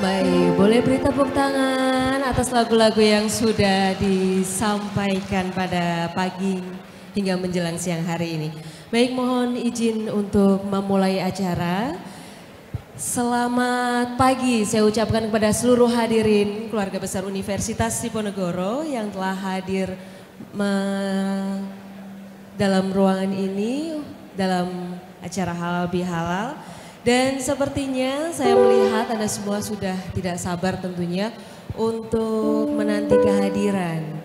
Baik, boleh beri tepuk tangan atas lagu-lagu yang sudah disampaikan pada pagi hingga menjelang siang hari ini. Baik, mohon izin untuk memulai acara. Selamat pagi saya ucapkan kepada seluruh hadirin keluarga besar Universitas Diponegoro yang telah hadir dalam ruangan ini dalam acara halal bihalal. Dan sepertinya saya melihat Anda semua sudah tidak sabar tentunya untuk menanti kehadiran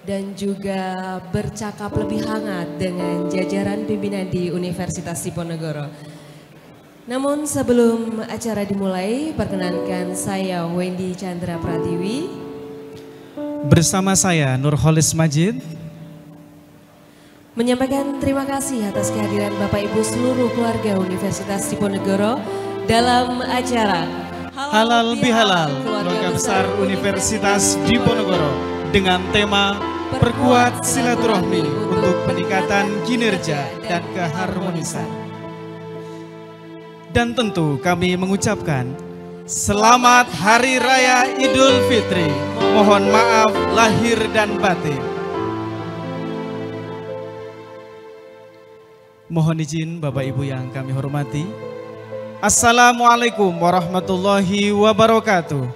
dan juga bercakap lebih hangat dengan jajaran pimpinan di Universitas Diponegoro. Namun sebelum acara dimulai, perkenankan saya Wendy Chandra Pratiwi. Bersama saya Nurholis Majid. Menyampaikan terima kasih atas kehadiran Bapak Ibu seluruh keluarga Universitas Diponegoro dalam acara Halal Bihalal Keluarga Besar Universitas Diponegoro dengan tema Perkuat Silaturahmi untuk Peningkatan Kinerja dan Keharmonisan. Dan tentu kami mengucapkan Selamat Hari Raya Idul Fitri. Mohon maaf lahir dan batin. Mohon izin Bapak Ibu yang kami hormati. Assalamualaikum warahmatullahi wabarakatuh.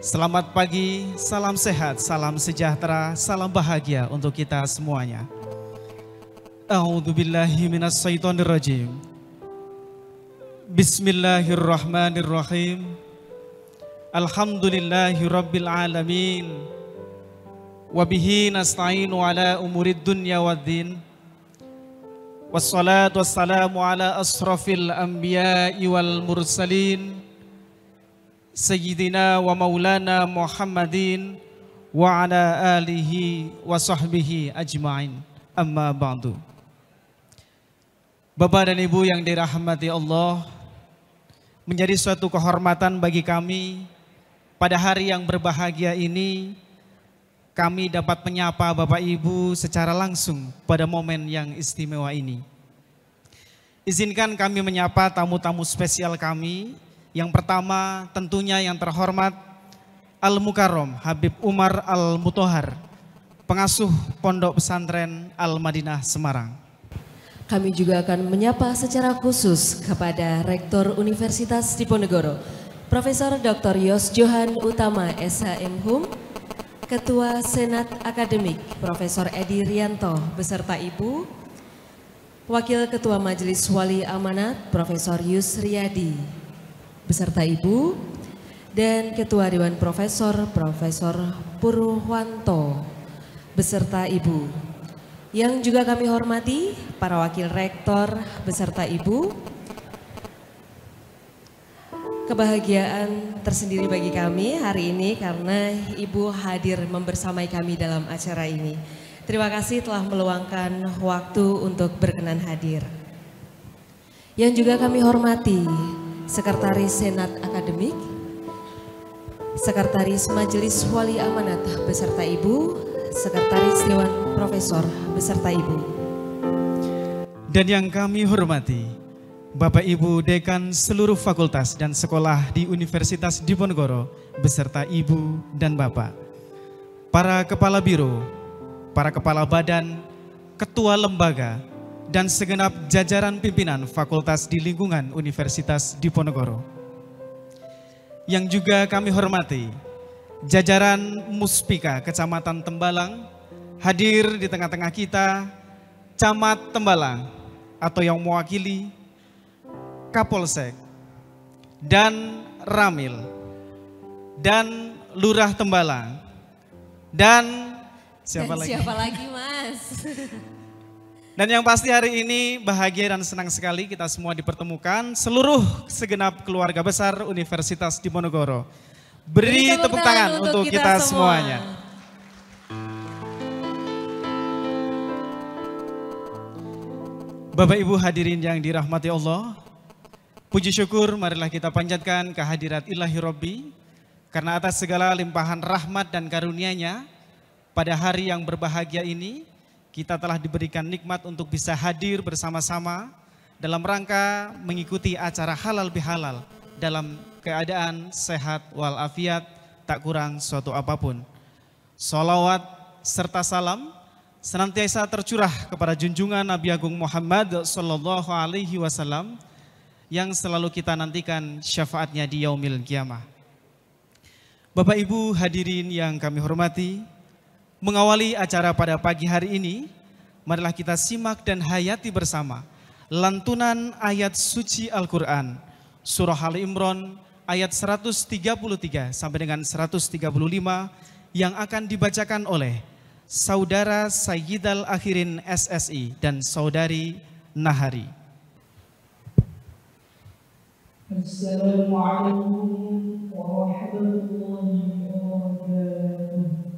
Selamat pagi, salam sehat, salam sejahtera, salam bahagia untuk kita semuanya. A'udzubillahi minasyaitonirrajim. Bismillahirrahmanirrahim. Alhamdulillahi rabbil alamin. Wabihi nasta'inu ala umurid dunya waddin. Wassalatu wassalamu ala asrafil anbiya'i wal mursalin. Sayyidina wa maulana Muhammadin wa ala alihi wa sahbihi ajma'in. Amma ba'du. Bapak dan Ibu yang dirahmati Allah, menjadi suatu kehormatan bagi kami pada hari yang berbahagia ini kami dapat menyapa Bapak Ibu secara langsung pada momen yang istimewa ini. Izinkan kami menyapa tamu-tamu spesial kami. Yang pertama tentunya yang terhormat Al-Mukarrom Habib Umar Al-Mutohar, pengasuh Pondok Pesantren Al-Madinah Semarang. Kami juga akan menyapa secara khusus kepada Rektor Universitas Diponegoro, Profesor Dr. Yos Johan Utama SHM Ketua Senat Akademik Profesor Edi Rianto beserta Ibu, Wakil Ketua Majelis Wali Amanat Profesor Yusriyadi beserta Ibu, dan Ketua Dewan Profesor Purwanto beserta Ibu. Yang juga kami hormati para Wakil Rektor beserta Ibu. Kebahagiaan tersendiri bagi kami hari ini karena Ibu hadir membersamai kami dalam acara ini. Terima kasih telah meluangkan waktu untuk berkenan hadir. Yang juga kami hormati Sekretaris Senat Akademik, Sekretaris Majelis Wali Amanat beserta Ibu, Sekretaris Dewan Profesor beserta Ibu. Dan yang kami hormati Bapak Ibu Dekan seluruh fakultas dan sekolah di Universitas Diponegoro beserta Ibu dan Bapak, para kepala biro, para kepala badan, ketua lembaga, dan segenap jajaran pimpinan fakultas di lingkungan Universitas Diponegoro. Yang juga kami hormati jajaran Muspika Kecamatan Tembalang, hadir di tengah-tengah kita Camat Tembalang atau yang mewakili Kapolsek, dan Ramil, dan Lurah Tembalang, dan siapa lagi Mas? Dan yang pasti hari ini bahagia dan senang sekali kita semua dipertemukan, seluruh segenap keluarga besar Universitas Diponegoro. Beri tepuk tangan untuk kita semuanya. Bapak Ibu hadirin yang dirahmati Allah, puji syukur marilah kita panjatkan kehadirat Ilahi Robbi karena atas segala limpahan rahmat dan karunia-Nya pada hari yang berbahagia ini kita telah diberikan nikmat untuk bisa hadir bersama-sama dalam rangka mengikuti acara halal bihalal dalam keadaan sehat walafiat, tak kurang suatu apapun. Sholawat serta salam senantiasa tercurah kepada junjungan Nabi Agung Muhammad Sallallahu Alaihi Wasallam yang selalu kita nantikan syafaatnya di yaumil kiamah. Bapak Ibu hadirin yang kami hormati, mengawali acara pada pagi hari ini, marilah kita simak dan hayati bersama lantunan ayat suci Al-Quran, Surah Ali Imran ayat 133 sampai dengan 135 yang akan dibacakan oleh Saudara Sayyidal Akhirin SSI dan Saudari Nahari. Assalamualaikum warahmatullahi wabarakatuh.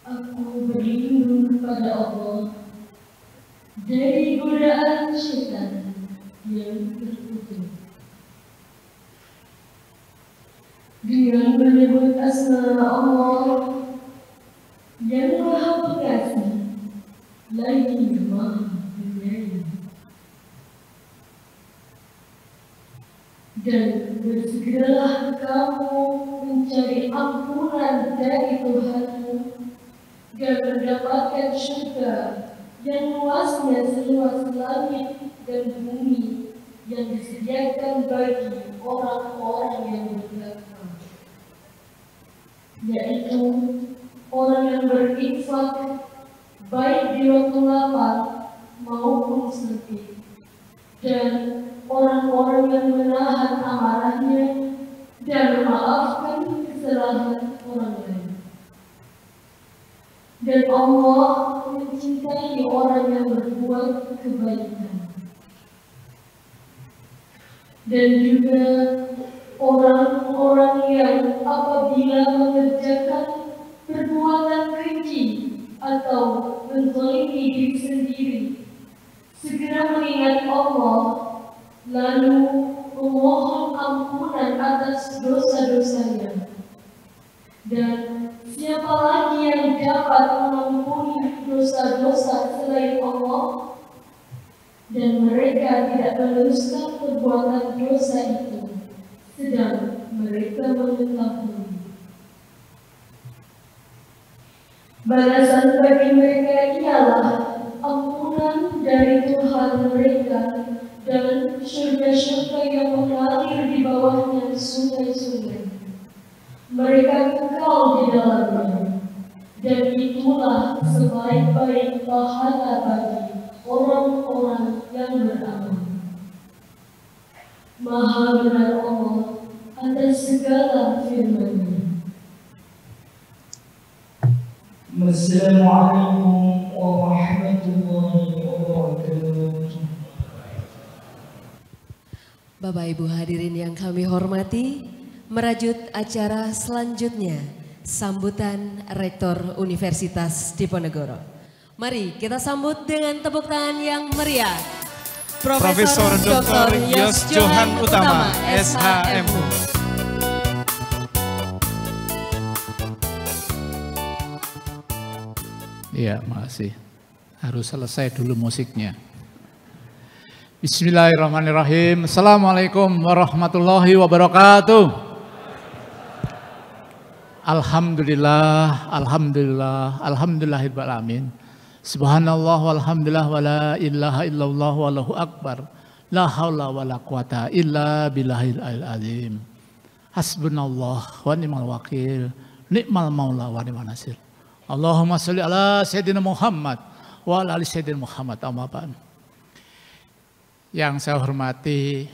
Aku berlindung kepada Allah dari godaan syaitan yang terkutuk. Dengan menyebut asma Allah yang Maha Pengasih lagi Maha Penyayang, dan bersegeralah kamu mencari ampunan dari Tuhanmu dan mendapatkan surga yang luasnya seluas langit dan bumi yang disediakan bagi orang-orang yang bertakwa, yaitu orang yang berinfak baik di waktu lapar maupun sempit, dan orang-orang yang menahan amarahnya dan memaafkan kesalahan orang lain. Dan Allah mencintai orang yang berbuat kebaikan. Dan juga orang-orang yang apabila mengerjakan perbuatan keji atau menzalimi diri sendiri, segera mengingat Allah, lalu memohon ampunan atas dosa-dosanya. Dan siapa lagi yang dapat mengampuni dosa-dosa selain Allah? Dan mereka tidak meneruskan perbuatan dosa itu, sedang mereka mengetahui. Balasan bagi mereka ialah ampunan dari Tuhan mereka dan surga-surga yang mengalir di bawahnya sungai-sungai. Mereka kekal di dalamnya, dan itulah sebaik-baik pahala bagi orang-orang yang beramal. Maha benar Allah atas segala firman-Nya. Wassalamualaikum warahmatullahi wabarakatuh. Bapak Ibu hadirin yang kami hormati, merajut acara selanjutnya, sambutan Rektor Universitas Diponegoro. Mari kita sambut dengan tepuk tangan yang meriah, Profesor Dr. Yos Johan Utama, SHMU. Iya, makasih. Harus selesai dulu musiknya. Bismillahirrahmanirrahim. Assalamualaikum warahmatullahi wabarakatuh. Alhamdulillah, alhamdulillah, alhamdulillahirabbil alamin. Subhanallah walhamdulillah wala ilaha illallah wallahu akbar. La haula wala quwata illa billahil azim. Hasbunallah wa ni'mal wakil. Ni'mal maula wa ni'mal nasir. Allahumma sholli ala sayyidina Muhammad wa ala ali sayyidina Muhammad. Amma ba'd. Yang saya hormati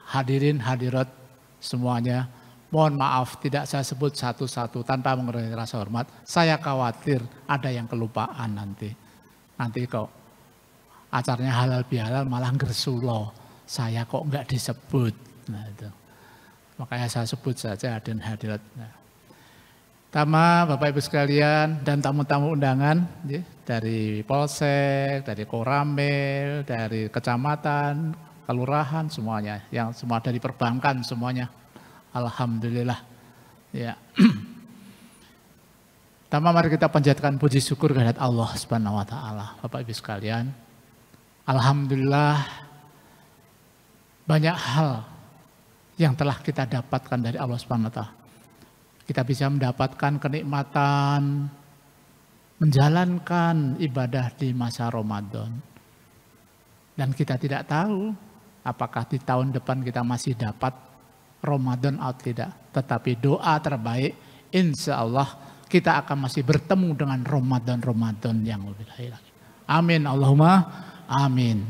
hadirin hadirat semuanya, Mohon maaf tidak saya sebut satu-satu tanpa mengurangi rasa hormat. Saya khawatir ada yang kelupaan nanti. Nanti kok acaranya halal bihalal malah gersulo. Saya kok enggak disebut. Nah itu. Makanya saya sebut saja hadirin hadirat. Pertama Bapak Ibu sekalian dan tamu-tamu undangan dari Polsek, dari Koramil, dari kecamatan, kelurahan semuanya, yang semua dari perbankan semuanya. Alhamdulillah. Ya. Pertama mari kita panjatkan puji syukur kehadirat Allah Subhanahu wa taala. Bapak Ibu sekalian, alhamdulillah banyak hal yang telah kita dapatkan dari Allah Subhanahu wa taala. Kita bisa mendapatkan kenikmatan menjalankan ibadah di masa Ramadan. Dan kita tidak tahu apakah di tahun depan kita masih dapat Ramadan atau tidak. Tetapi doa terbaik, insya Allah kita akan masih bertemu dengan Ramadan yang lebih baik lagi. Amin, Allahumma amin.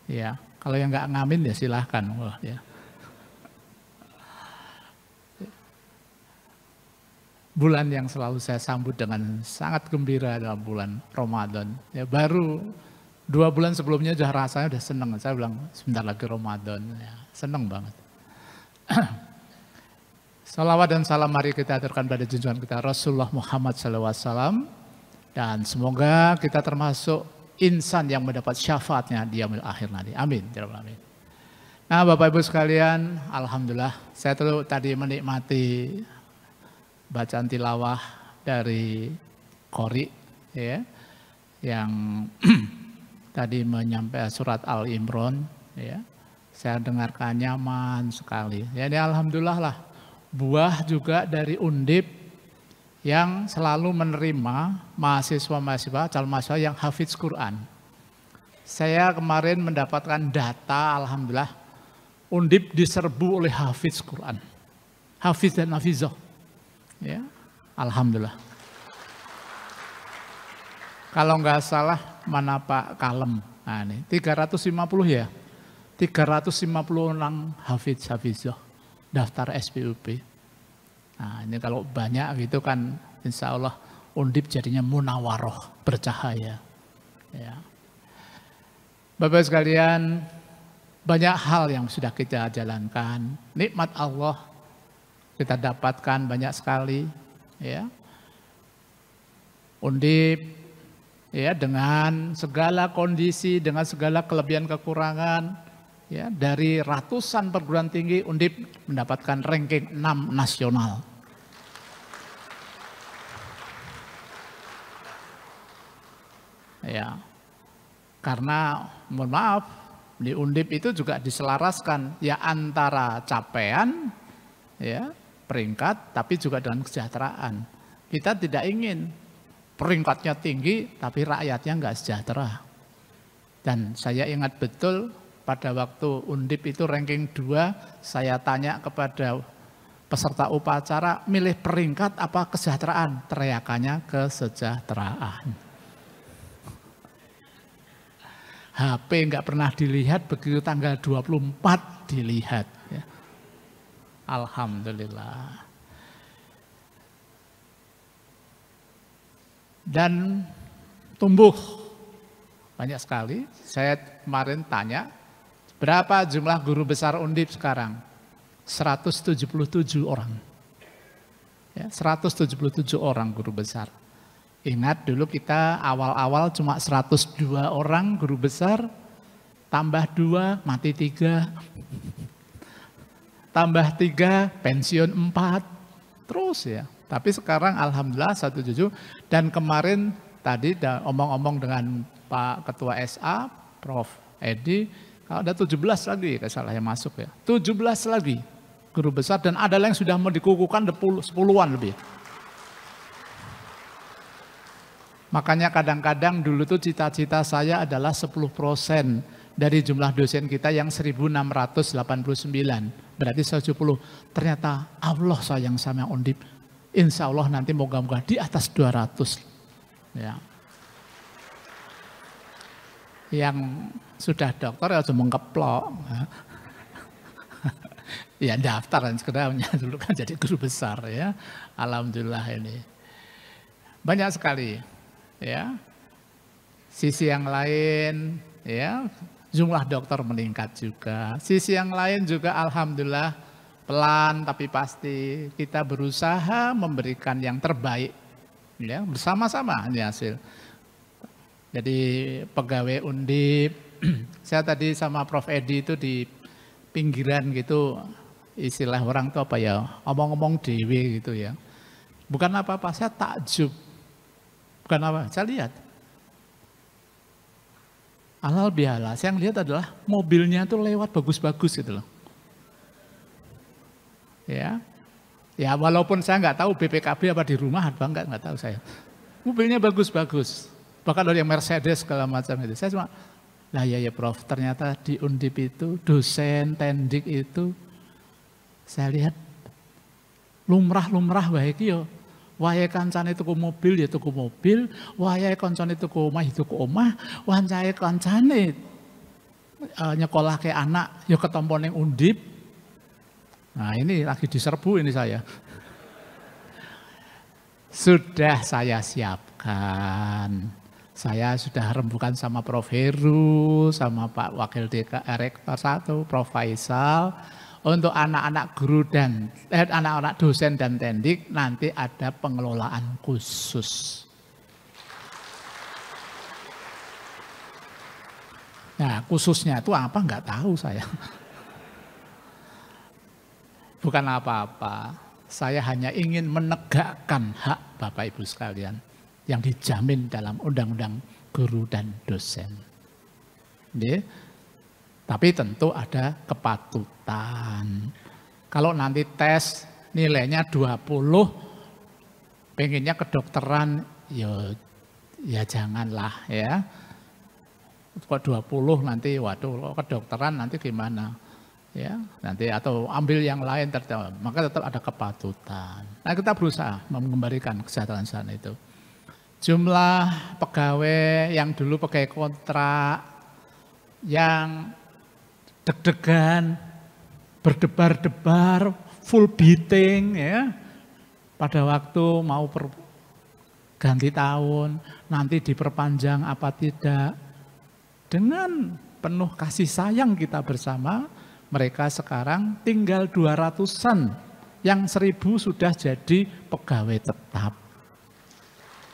Ya, kalau yang nggak ngamin ya silahkan. Wah, ya. Bulan yang selalu saya sambut dengan sangat gembira dalam bulan Ramadan. Ya, baru 2 bulan sebelumnya rasanya udah seneng. Saya bilang sebentar lagi Ramadan. Ya, seneng banget. Salawat dan salam mari kita aturkan pada junjungan kita Rasulullah Muhammad SAW. Dan semoga kita termasuk insan yang mendapat syafaatnya di yaumil akhir nanti. Amin. Amin. Nah Bapak Ibu sekalian, alhamdulillah saya tadi menikmati bacaan tilawah dari Qori ya, yang tadi menyampaikan surat Al-Imran ya. Saya dengarkan nyaman sekali. Ya, ini alhamdulillah lah. Buah juga dari Undip yang selalu menerima mahasiswa-mahasiswa calon mahasiswa yang hafiz Quran. Saya kemarin mendapatkan data alhamdulillah Undip diserbu oleh hafiz Quran. Hafiz dan hafizah. Ya, alhamdulillah. Kalau nggak salah mana Pak Kalem, nah ini 350 ya, 350 orang hafizah daftar SPUP. Nah ini kalau banyak gitu kan, insya Allah Undip jadinya munawaroh bercahaya. Ya. Bapak sekalian, banyak hal yang sudah kita jalankan, nikmat Allah. Kita dapatkan banyak sekali, ya. Undip, ya, dengan segala kondisi, dengan segala kelebihan kekurangan, ya, dari ratusan perguruan tinggi, Undip mendapatkan ranking 6 nasional. Ya, karena mohon maaf, di Undip itu juga diselaraskan ya antara capaian, ya. Peringkat, tapi juga dengan kesejahteraan. Kita tidak ingin peringkatnya tinggi, tapi rakyatnya enggak sejahtera. Dan saya ingat betul pada waktu Undip itu ranking 2, saya tanya kepada peserta upacara, milih peringkat apa kesejahteraan? Teriakannya kesejahteraan. HP enggak pernah dilihat, begitu tanggal 24 dilihat. Ya. Alhamdulillah. Dan tumbuh banyak sekali. Saya kemarin tanya, berapa jumlah guru besar Undip sekarang? 177 orang. Ya, 177 orang guru besar. Ingat dulu kita awal-awal cuma 102 orang guru besar, tambah 2 mati 3. Tambah 3, pensiun 4, terus ya. Tapi sekarang alhamdulillah 177 dan kemarin tadi omong-omong dengan Pak Ketua SA, Prof. Edi, kalau ada 17 lagi kalau salah yang masuk ya. 17 lagi guru besar dan ada yang sudah mau dikukuhkan 10-an lebih. Makanya kadang-kadang dulu tuh cita-cita saya adalah 10% dari jumlah dosen kita yang 1689. Berarti 70. Ternyata Allah sayang sama Undip. Insya Allah nanti moga-moga di atas 200. Ya. Yang sudah dokter ya cuma ngeplok. Ya daftar dan sekedar dulu kan jadi guru besar ya. Alhamdulillah ini. Banyak sekali ya. Sisi yang lain ya, jumlah dokter meningkat juga. Sisi yang lain juga alhamdulillah pelan tapi pasti kita berusaha memberikan yang terbaik ya, bersama-sama ini hasil. Jadi pegawai Undip, saya tadi sama Prof Edi itu di pinggiran gitu, istilah orang tuh apa ya, omong-omong dewe gitu ya. Bukan apa-apa, saya takjub. Bukan apa, saya lihat. Halal bihalal, saya lihat adalah mobilnya tuh lewat bagus-bagus gitu loh. Ya, ya walaupun saya nggak tahu BPKB apa di rumah apa nggak tahu saya. Mobilnya bagus-bagus. Bahkan ada yang Mercedes segala macam itu. Saya cuma, lah ya Prof, ternyata di Undip itu dosen tendik itu saya lihat lumrah-lumrah baik yo. Wayahe kancane tuku mobil ya tuku mobil, wayahe kancane tuku omah ya tuku omah, wayahe kancane nyekolahke anak ya ketampa ning Undip. Nah, ini lagi diserbu ini saya. Sudah saya siapkan. Saya sudah rembukan sama Prof Heru, sama Pak Wakil Rektor 1, Prof Faisal. Untuk anak-anak guru dan anak-anak dosen dan tendik nanti ada pengelolaan khusus. Nah, khususnya itu apa nggak tahu saya. Bukan apa-apa. Saya hanya ingin menegakkan hak Bapak Ibu sekalian yang dijamin dalam Undang-Undang Guru dan Dosen. Tapi tentu ada kepatutan. Kalau nanti tes nilainya 20, pengennya kedokteran, ya janganlah ya. Kok 20 nanti, waduh kedokteran nanti gimana? Ya, nanti atau ambil yang lain maka tetap ada kepatutan. Nah, kita berusaha mengembalikan kesejahteraan sana itu. Jumlah pegawai yang dulu pakai kontrak, yang deg-degan, berdebar-debar, full beating ya. Pada waktu mau ganti tahun, nanti diperpanjang apa tidak. Dengan penuh kasih sayang kita bersama, mereka sekarang tinggal 200-an, yang 1000 sudah jadi pegawai tetap.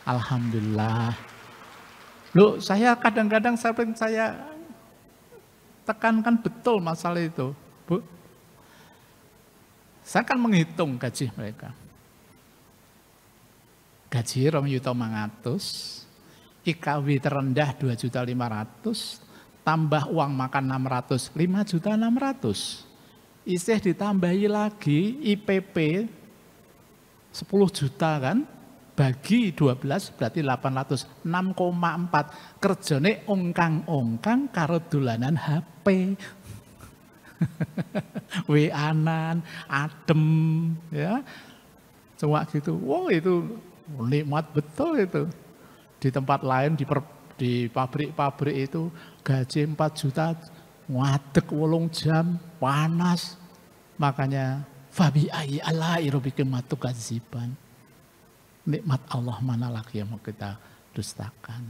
Alhamdulillah. Loh, saya kadang-kadang saya tekankan betul masalah itu, Bu. Saya akan menghitung gaji mereka. Gaji 2.500.000, IKW terendah 2.500.000, tambah uang makan 600, 5.600.000. Isih ditambahi lagi IPP 10 juta kan, bagi 12 berarti 800, 6,4. Kerjane ongkang-ongkang karo dolanan HP. WA-an, adem ya. Cuma gitu. Wow, itu nikmat betul itu. Di tempat lain di pabrik-pabrik itu gaji 4 juta, ngadeg 8 jam, panas. Makanya fabi ayyi ala'i rabbika matukadziban. Nikmat Allah mana lagi yang mau kita dustakan.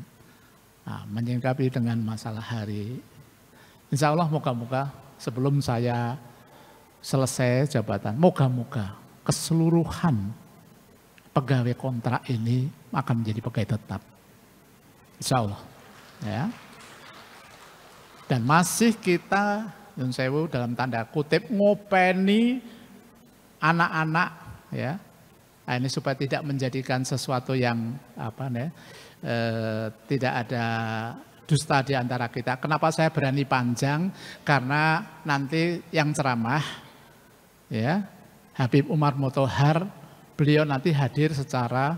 Nah, menyingkapi dengan masalah hari. Insya Allah moga-moga sebelum saya selesai jabatan, moga-moga keseluruhan pegawai kontrak ini akan menjadi pegawai tetap. Insya Allah. Ya. Dan masih kita, Yun Sewu dalam tanda kutip, ngopeni anak-anak ya. Nah, ini supaya tidak menjadikan sesuatu yang tidak ada dusta di antara kita. Kenapa saya berani panjang? Karena nanti yang ceramah ya Habib Umar Motohar, beliau nanti hadir secara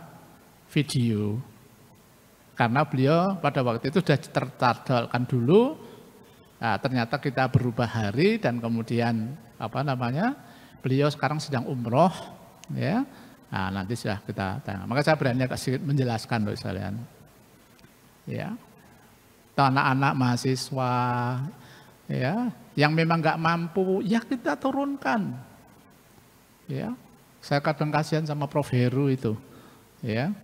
video. Karena beliau pada waktu itu sudah tertadalkan dulu. Nah, ternyata kita berubah hari dan kemudian beliau sekarang sedang umroh ya. Nah, nanti sudah kita tanya. Maka saya berani sedikit menjelaskan untuk kalian. Ya. Anak-anak mahasiswa ya, Yang memang nggak mampu, ya kita turunkan. Ya, saya kadang kasihan sama Prof. Heru itu. Ya,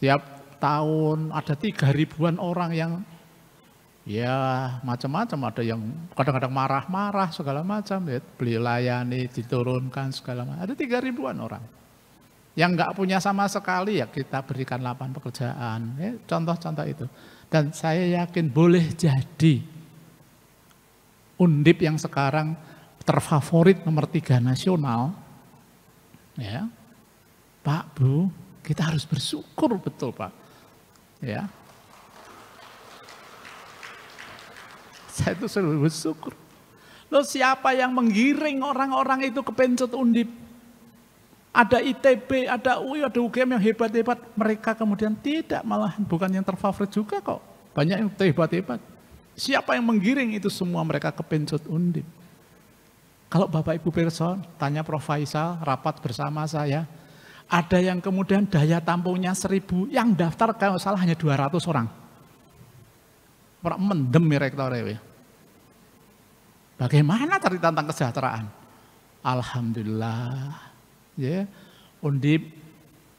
tiap tahun ada 3.000-an orang yang ya macam-macam, ada yang kadang-kadang marah-marah segala macam, ya, beliau layani, diturunkan segala macam. Ada 3.000-an orang. Yang nggak punya sama sekali ya kita berikan lapangan pekerjaan. Ya, contoh-contoh itu. Dan saya yakin boleh jadi Undip yang sekarang terfavorit nomor 3 nasional, ya, Pak, Bu, kita harus bersyukur betul, Pak. Ya, saya itu selalu bersyukur. Loh, siapa yang menggiring orang-orang itu kepencet Undip? Ada ITB, ada UI, ada UGM yang hebat-hebat. Mereka kemudian tidak, malah bukan yang terfavorit juga kok. Banyak yang hebat-hebat. Siapa yang menggiring itu semua mereka kepencet Undip? Kalau Bapak Ibu person, tanya Prof. Faisal, rapat bersama saya. Ada yang kemudian daya tampungnya 1.000, yang daftar kalau salah hanya 200 orang. Orang mendem rektor ya. Bagaimana cari tentang kesejahteraan? Alhamdulillah. Ya, Undip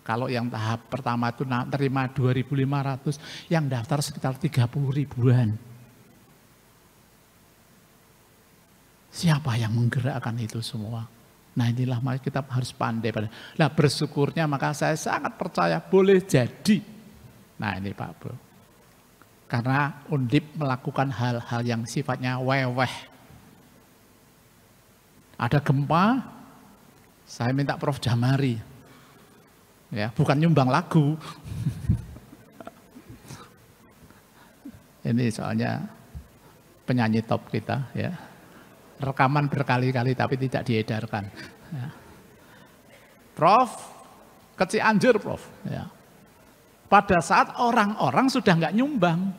kalau yang tahap pertama itu terima 2.500, yang daftar sekitar 30.000-an. Siapa yang menggerakkan itu semua? Nah inilah kita harus pandai. Nah bersyukurnya maka saya sangat percaya boleh jadi. Nah ini Pak Bro. Karena Undip melakukan hal-hal yang sifatnya weweh. Ada gempa, saya minta Prof. Jamari. Ya, bukan nyumbang lagu. Ini soalnya penyanyi top kita ya. Rekaman berkali-kali tapi tidak diedarkan. Ya. Prof, ke Cianjur Prof. Ya. Pada saat orang-orang sudah nggak nyumbang,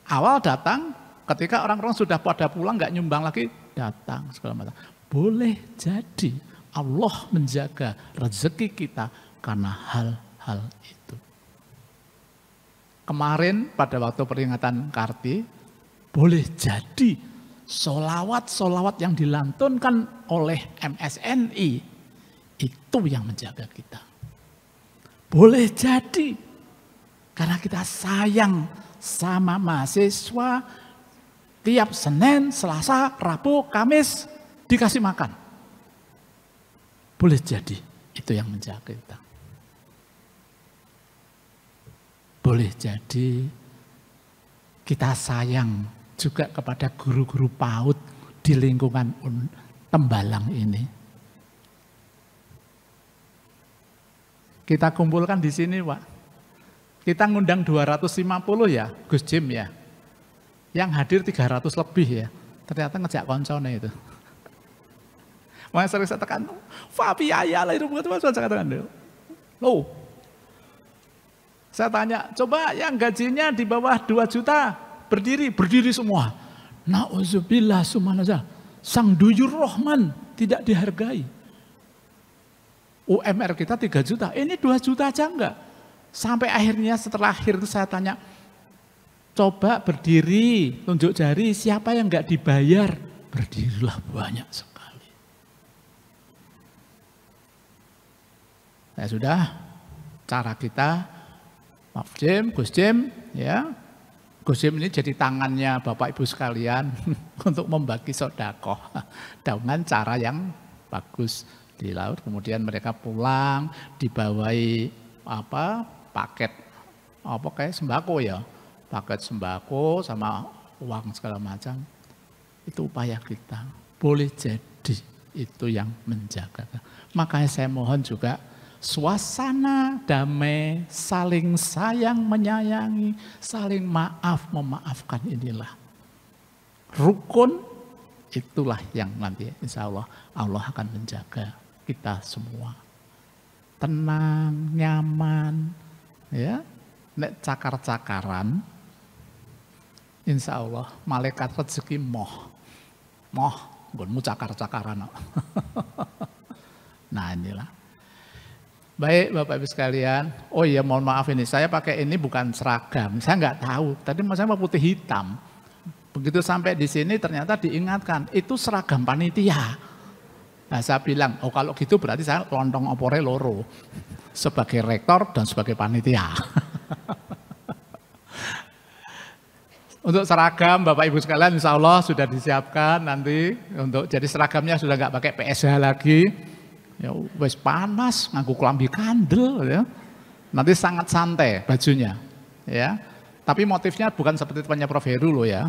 awal datang, ketika orang-orang sudah pada pulang nggak nyumbang lagi, datang segala macam. Boleh jadi Allah menjaga rezeki kita karena hal-hal itu. Kemarin pada waktu peringatan Karti, boleh jadi solawat-solawat yang dilantunkan oleh MSNI itu yang menjaga kita. Boleh jadi karena kita sayang sama mahasiswa, tiap Senin, Selasa, Rabu, Kamis dikasih makan. Boleh jadi itu yang menjaga kita. Boleh jadi kita sayang juga kepada guru-guru PAUD di lingkungan Tembalang ini. Kita kumpulkan di sini, Pak. Kita ngundang 250 ya, Gus Jim ya. Yang hadir 300 lebih ya. Ternyata ngejak koncone itu. Makanya sering saya tekan, Fabi ayah lah itu bukan saya katakan. Loh, saya tanya, coba yang gajinya di bawah 2 juta, berdiri semua. Na'udzubillah subhanallah. Sang Duyur Rahman tidak dihargai. UMR kita 3 juta, ini 2 juta aja enggak. Sampai akhirnya setelah akhir itu saya tanya, coba berdiri, tunjuk jari, siapa yang enggak dibayar? Berdirilah banyak sekali. Ya sudah, cara kita, Maaf Jim, Gus Jim, ya. Gus Jim ini jadi tangannya Bapak Ibu sekalian untuk membagi sedekah dengan cara yang bagus di laut. Kemudian mereka pulang dibawahi paket kayak sembako ya, paket sembako sama uang segala macam. Itu upaya kita. Boleh jadi itu yang menjaga. Makanya saya mohon juga suasana damai, saling sayang menyayangi, saling maaf memaafkan inilah. Rukun itulah yang nanti insya Allah akan menjaga kita semua. Tenang, nyaman, ya. Nek cakar-cakaran, insya Allah malaikat rezeki moh, gonmu cakar-cakaran. Nah inilah. Baik Bapak Ibu sekalian, oh iya mohon maaf ini, saya pakai ini bukan seragam, saya nggak tahu, tadi saya mau putih hitam. Begitu sampai di sini ternyata diingatkan, itu seragam panitia. Nah saya bilang, oh kalau gitu berarti saya lontong opore loro. Sebagai rektor dan sebagai panitia. Untuk seragam Bapak Ibu sekalian insya Allah sudah disiapkan nanti. Jadi seragamnya sudah nggak pakai PSH lagi. Ya wes panas, nganggo klambi kandel ya. Nanti sangat santai bajunya. Ya. Tapi motifnya bukan seperti temannya Prof Heru loh ya.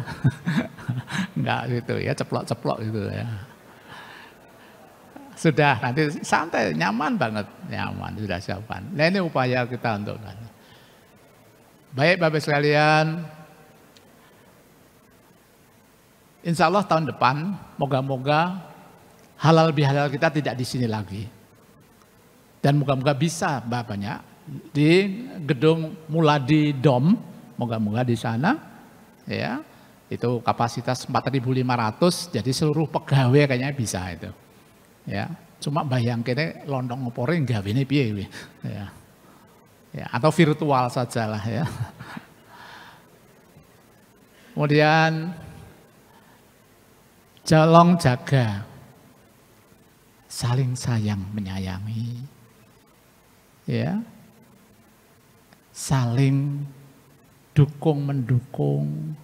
Enggak gitu ya, ceplok-ceplok gitu ya. Sudah nanti santai, nyaman banget, nyaman sudah siapkan. Nah ini upaya kita untuk baik Bapak sekalian. Insya Allah tahun depan, moga-moga halal bihalal kita tidak di sini lagi. Dan moga-moga bisa banyak di gedung Muladi Dom, moga-moga di sana ya. Itu kapasitas 4.500, jadi seluruh pegawai kayaknya bisa itu. Ya, cuma bayangkene lontong opore gawene piye ya. Ya, atau virtual sajalah ya. Kemudian Jalong jaga, saling sayang menyayangi, ya, saling dukung mendukung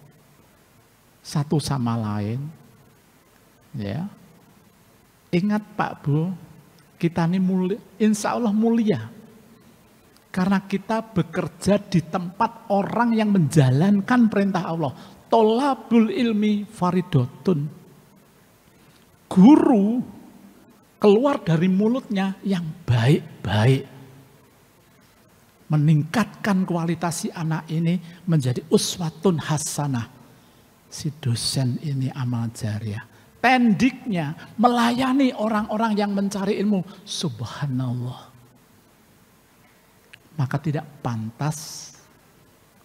satu sama lain, ya. Ingat Pak Bu, kita ini mulia, insya Allah mulia, karena kita bekerja di tempat orang yang menjalankan perintah Allah. Tolabul ilmi faridotun. Guru keluar dari mulutnya yang baik-baik. Meningkatkan kualitas si anak ini menjadi uswatun hasanah. Si dosen ini amal jariah. Pendiknya melayani orang-orang yang mencari ilmu. Subhanallah. Maka tidak pantas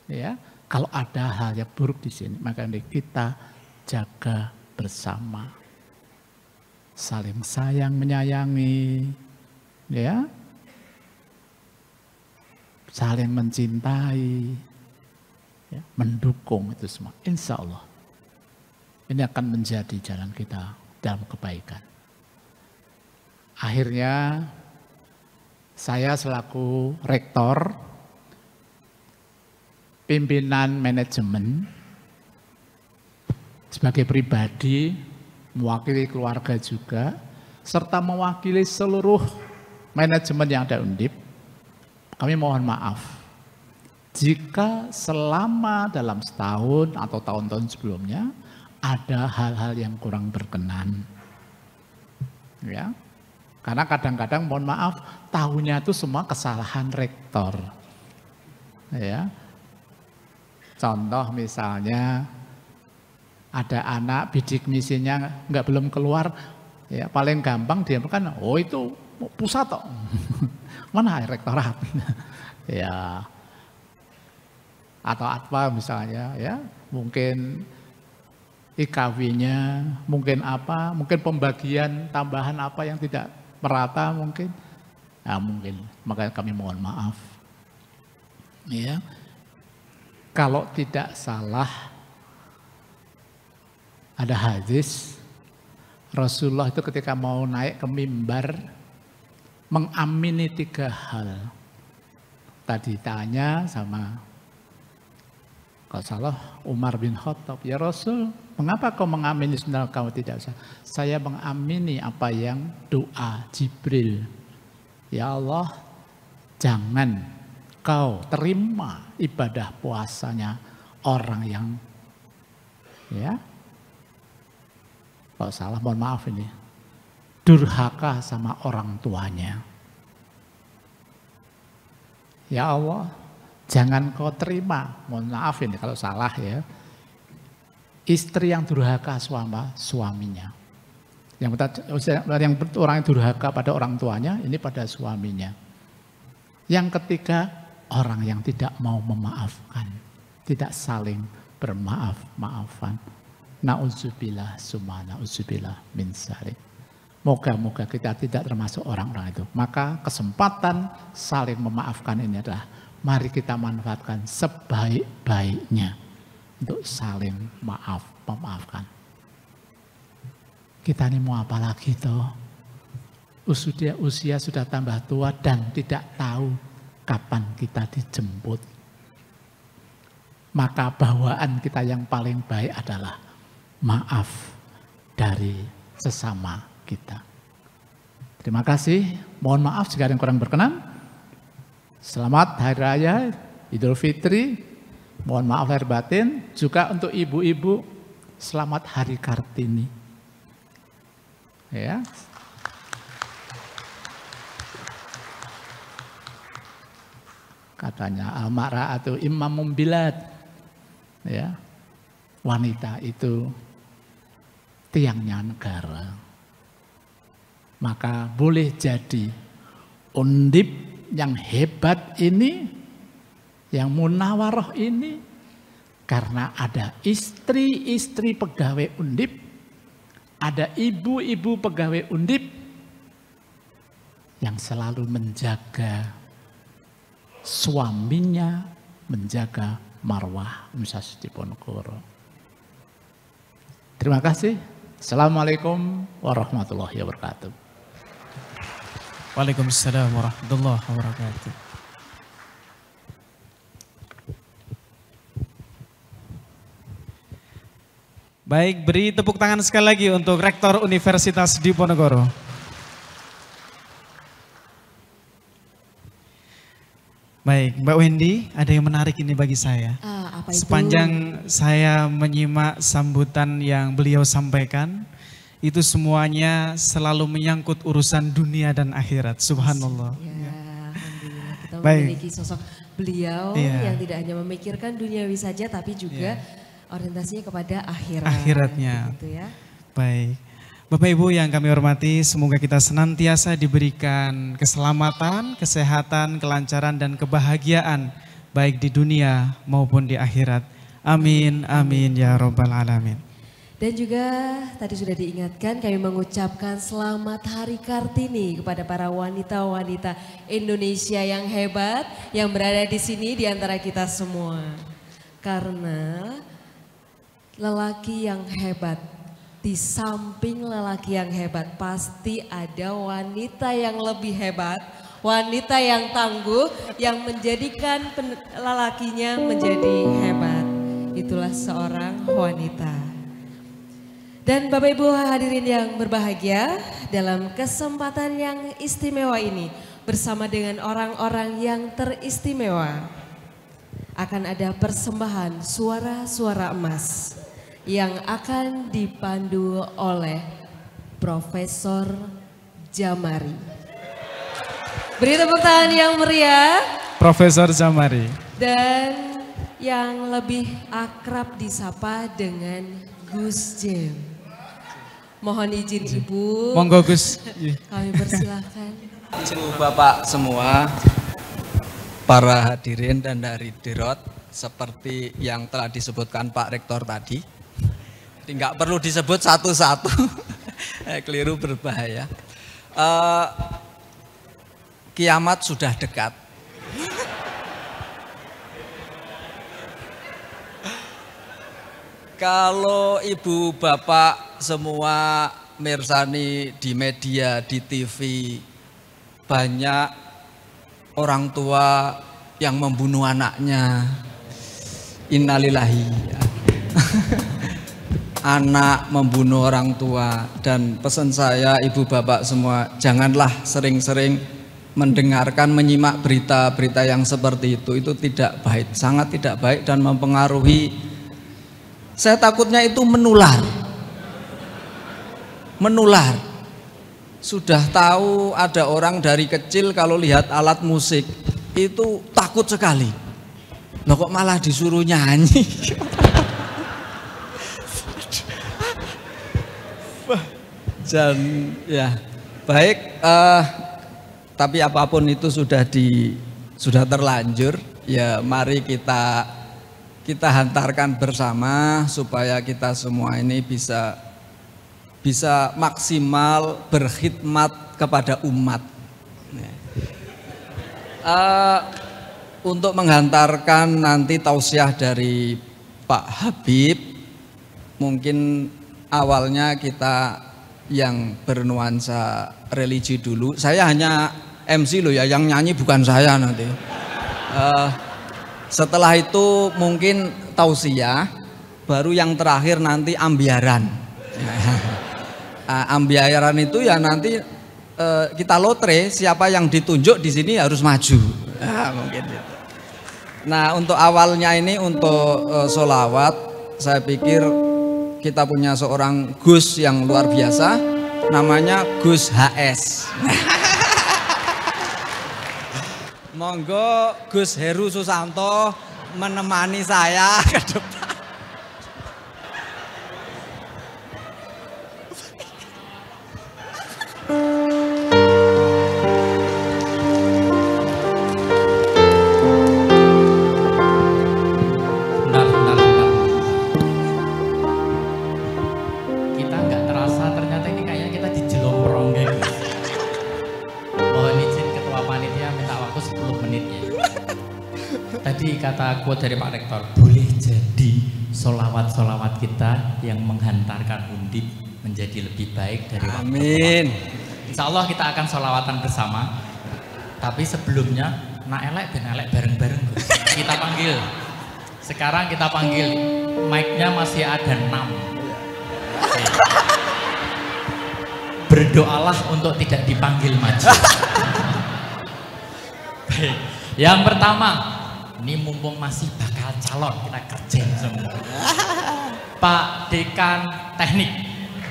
ya kalau ada hal yang buruk di sini. Maka kita jaga bersama. Saling sayang menyayangi, ya, saling mencintai, ya, mendukung itu semua. Insya Allah ini akan menjadi jalan kita dalam kebaikan. Akhirnya saya selaku rektor, pimpinan manajemen, sebagai pribadi, mewakili keluarga juga, serta mewakili seluruh manajemen yang ada Undip, kami mohon maaf jika selama dalam setahun atau tahun-tahun sebelumnya ada hal-hal yang kurang berkenan. Ya, karena kadang-kadang mohon maaf tahunya itu semua kesalahan rektor. Ya, contoh misalnya ada anak bidik misinya belum keluar, ya paling gampang dia kan, oh itu pusat toh, mana rektorat, ya atau apa misalnya, ya mungkin IKW-nya, mungkin apa, mungkin pembagian tambahan apa yang tidak merata mungkin, nah mungkin, makanya kami mohon maaf, ya kalau tidak salah. Ada hadis Rasulullah itu ketika mau naik ke mimbar mengamini 3 hal. Tadi tanya sama kalau salah Umar bin Khattab, ya Rasul, mengapa kau mengamini sebenarnya kamu tidak usah? Saya mengamini apa yang doa Jibril. Ya Allah, jangan kau terima ibadah puasanya orang yang ya kalau salah mohon maaf ini, durhaka sama orang tuanya. Ya Allah, jangan kau terima, mohon maaf ini kalau salah ya, istri yang durhaka sama suaminya. Yang orang yang durhaka pada orang tuanya, ini pada suaminya. Yang ketiga, orang yang tidak mau memaafkan, tidak saling bermaaf-maafan. Na'udzubillah summa na'udzubillah min salik. Moga-moga kita tidak termasuk orang-orang itu. Maka kesempatan saling memaafkan ini adalah mari kita manfaatkan sebaik-baiknya. untuk saling memaafkan. Kita ini mau apa lagi toh? Usia sudah tambah tua dan tidak tahu kapan kita dijemput. Maka bawaan kita yang paling baik adalah maaf dari sesama kita. Terima kasih, mohon maaf jika ada yang kurang berkenan. Selamat Hari Raya Idul Fitri, mohon maaf lahir batin. Juga untuk ibu-ibu, selamat Hari Kartini. Ya. Katanya al-mar'a atau imamum bilad, ya, wanita itu tiangnya negara. Maka boleh jadi Undip yang hebat ini, yang munawaroh ini, karena ada istri-istri pegawai Undip, ada ibu-ibu pegawai Undip yang selalu menjaga suaminya, menjaga marwah Universitas Diponegoro. Terima kasih. Assalamualaikum warahmatullahi wabarakatuh. Waalaikumsalam warahmatullahi wabarakatuh. Baik, beri tepuk tangan sekali lagi untuk Rektor Universitas Diponegoro. Baik, Mbak Wendy, ada yang menarik ini bagi saya. Apa itu? Sepanjang saya menyimak sambutan yang beliau sampaikan, itu semuanya selalu menyangkut urusan dunia dan akhirat. Subhanallah. Ya, alhamdulillah kita Baik. memiliki sosok beliau yang tidak hanya memikirkan duniawi saja, tapi juga orientasinya kepada akhirat. Akhiratnya. Gitu ya. Baik. Bapak Ibu yang kami hormati, semoga kita senantiasa diberikan keselamatan, kesehatan, kelancaran, dan kebahagiaan baik di dunia maupun di akhirat. Amin, amin ya robbal alamin. Dan juga tadi sudah diingatkan, kami mengucapkan selamat Hari Kartini kepada para wanita-wanita Indonesia yang hebat yang berada di sini di antara kita semua. Karena lelaki yang hebat, di samping lelaki yang hebat pasti ada wanita yang lebih hebat, wanita yang tangguh yang menjadikan lelakinya menjadi hebat. Itulah seorang wanita. Dan Bapak Ibu hadirin yang berbahagia, dalam kesempatan yang istimewa ini bersama dengan orang-orang yang teristimewa akan ada persembahan suara-suara emas yang akan dipandu oleh Profesor Jamari. Beri tepuk tangan yang meriah. Profesor Jamari. Dan yang lebih akrab disapa dengan Gus Jem. Mohon izin Ibu. Monggo Gus. Kami persilahkan. Ibu Bapak semua, para hadirin dan dari Dirot, seperti yang telah disebutkan Pak Rektor tadi. Nggak perlu disebut satu-satu, keliru berbahaya. Kiamat sudah dekat. Kalau ibu bapak semua mirsani di media, di TV, banyak orang tua yang membunuh anaknya. Innalillahi. Anak membunuh orang tua, dan pesan saya ibu bapak semua, janganlah sering-sering mendengarkan, menyimak berita-berita yang seperti itu tidak baik, sangat tidak baik dan mempengaruhi. Saya takutnya itu menular. Sudah tahu ada orang dari kecil kalau lihat alat musik itu takut sekali. Loh kok malah disuruh nyanyi? Dan ya baik, tapi apapun itu sudah terlanjur, ya mari kita hantarkan bersama supaya kita semua ini bisa maksimal berkhidmat kepada umat. Untuk menghantarkan nanti tausiah dari Pak Habib, mungkin awalnya kita yang bernuansa religi dulu. Saya hanya MC loh ya, yang nyanyi bukan saya nanti. Setelah itu mungkin tausiah, baru yang terakhir nanti ambiaran. Ambiaran itu ya nanti kita lotre, siapa yang ditunjuk di sini harus maju. Mungkin itu. Nah, untuk awalnya ini untuk sholawat, saya pikir kita punya seorang Gus yang luar biasa, namanya Gus HS. Monggo Gus Heru Susanto menemani saya ke depan. Kata quote dari Pak Rektor, boleh jadi solawat-solawat kita yang menghantarkan Undip menjadi lebih baik dari waktu. Amin. Insya Allah kita akan solawatan bersama. Tapi sebelumnya, nak elek dan elek bareng-bareng. Kita panggil. Sekarang kita panggil. Mic-nya masih ada 6. Oke. Berdoalah untuk tidak dipanggil maju. Baik. Yang pertama, ini mumpung masih bakal calon, kita kerjain semua. Pak Dekan Teknik,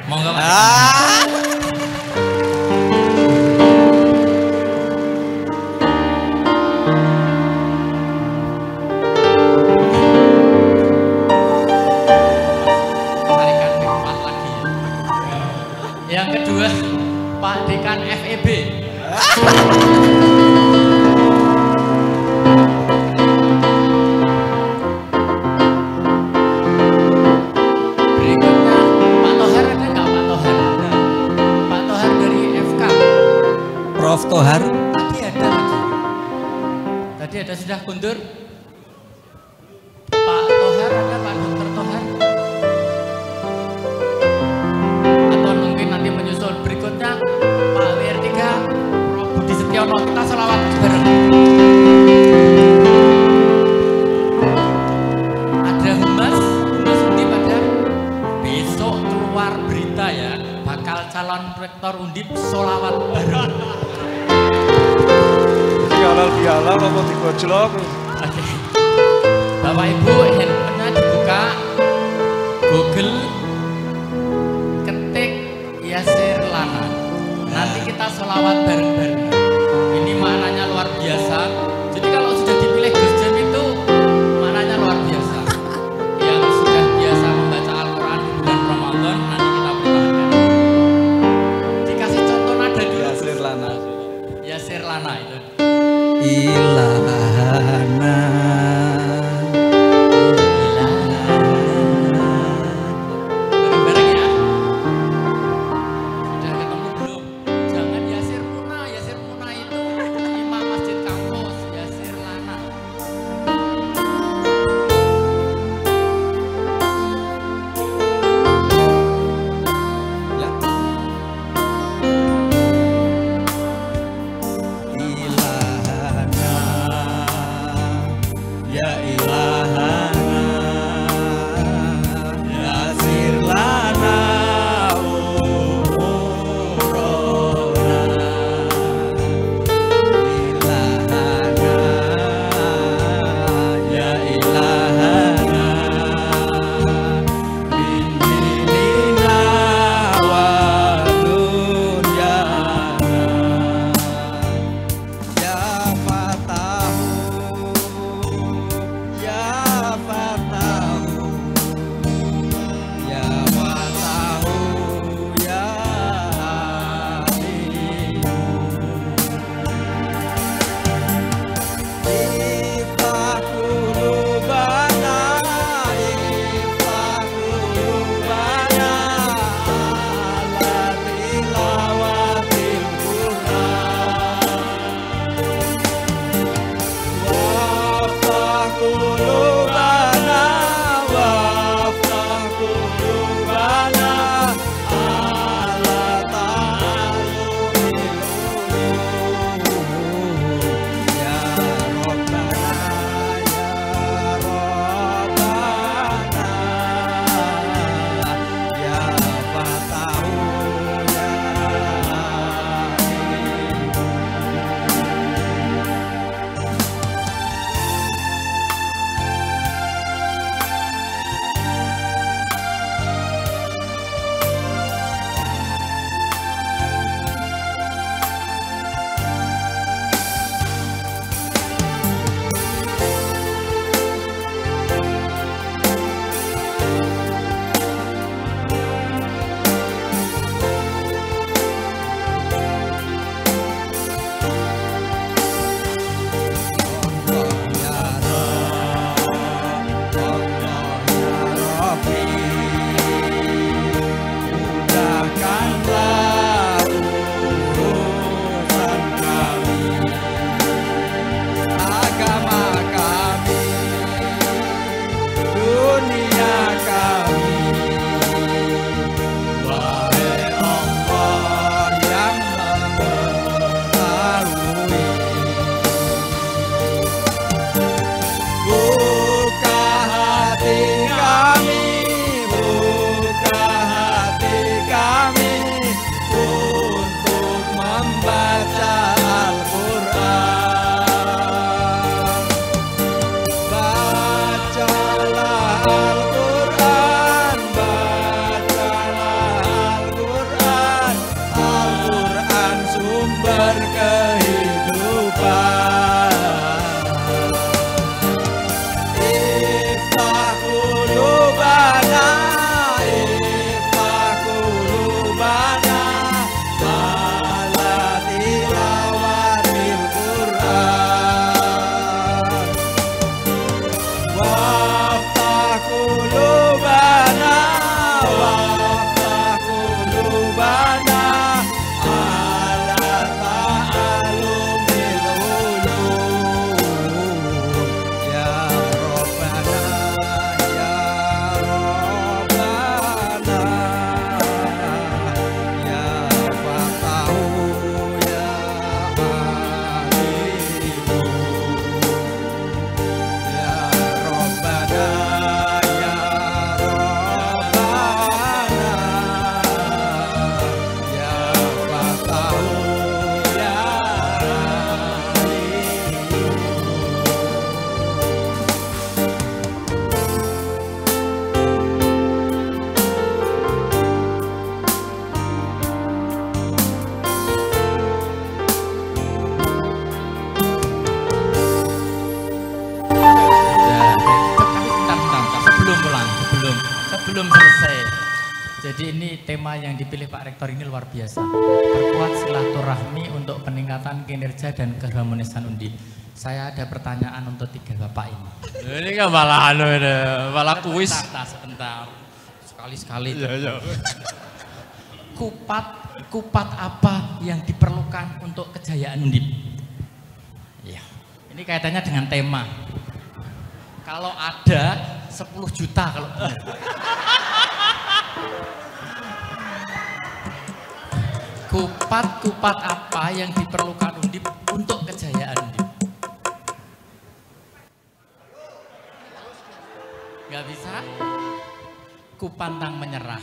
monggo Pak Dekan. Tarikan empat lagi ya. Yang kedua, Pak Dekan FEB. Prof Tohar. Tadi ada sudah kundur. Pak Tohar ada, Pak Dr. Tohar. Atau mungkin nanti menyusul berikutnya Pak WR3, Prof Budi Setiono, kita selawat bareng. Ada Humas Undip ada. Besok keluar berita ya, bakal calon rektor Undip solawat bareng. Halal bihalal apa digojlok. Oke. Bapak Ibu, handphonenya dibuka, Google, ketik Yasir Lana. Nanti kita sholawat bareng-bareng. Ini maknanya luar biasa. Jadi kalau sudah dipilih Gus Jem itu maknanya luar biasa. Yang sudah biasa membaca Al-Quran di bulan Ramadan, nanti kita pertahankan. Dikasih contoh nada dulu. Yasir Lana. Yasir Lana itu. Ilahana bareng-bareng ya. Sudah ketemu belum? Jangan Yasir Muna. Yasir Muna itu imam masjid kampus. belum selesai. Jadi ini tema yang dipilih Pak Rektor ini luar biasa. Perkuat silaturahmi untuk peningkatan kinerja dan keharmonisan Undip. Saya ada pertanyaan untuk 3 Bapak ini. Ini kan malah kuis. Sebentar. Sekali-sekali. Iya. Kupat apa yang diperlukan untuk kejayaan Undip? Ya. Ini kaitannya dengan tema. Kalau ada 10 juta kalau benar. Kupat apa yang diperlukan Undip untuk kejayaan Undip? Gak bisa? Kupantang menyerah.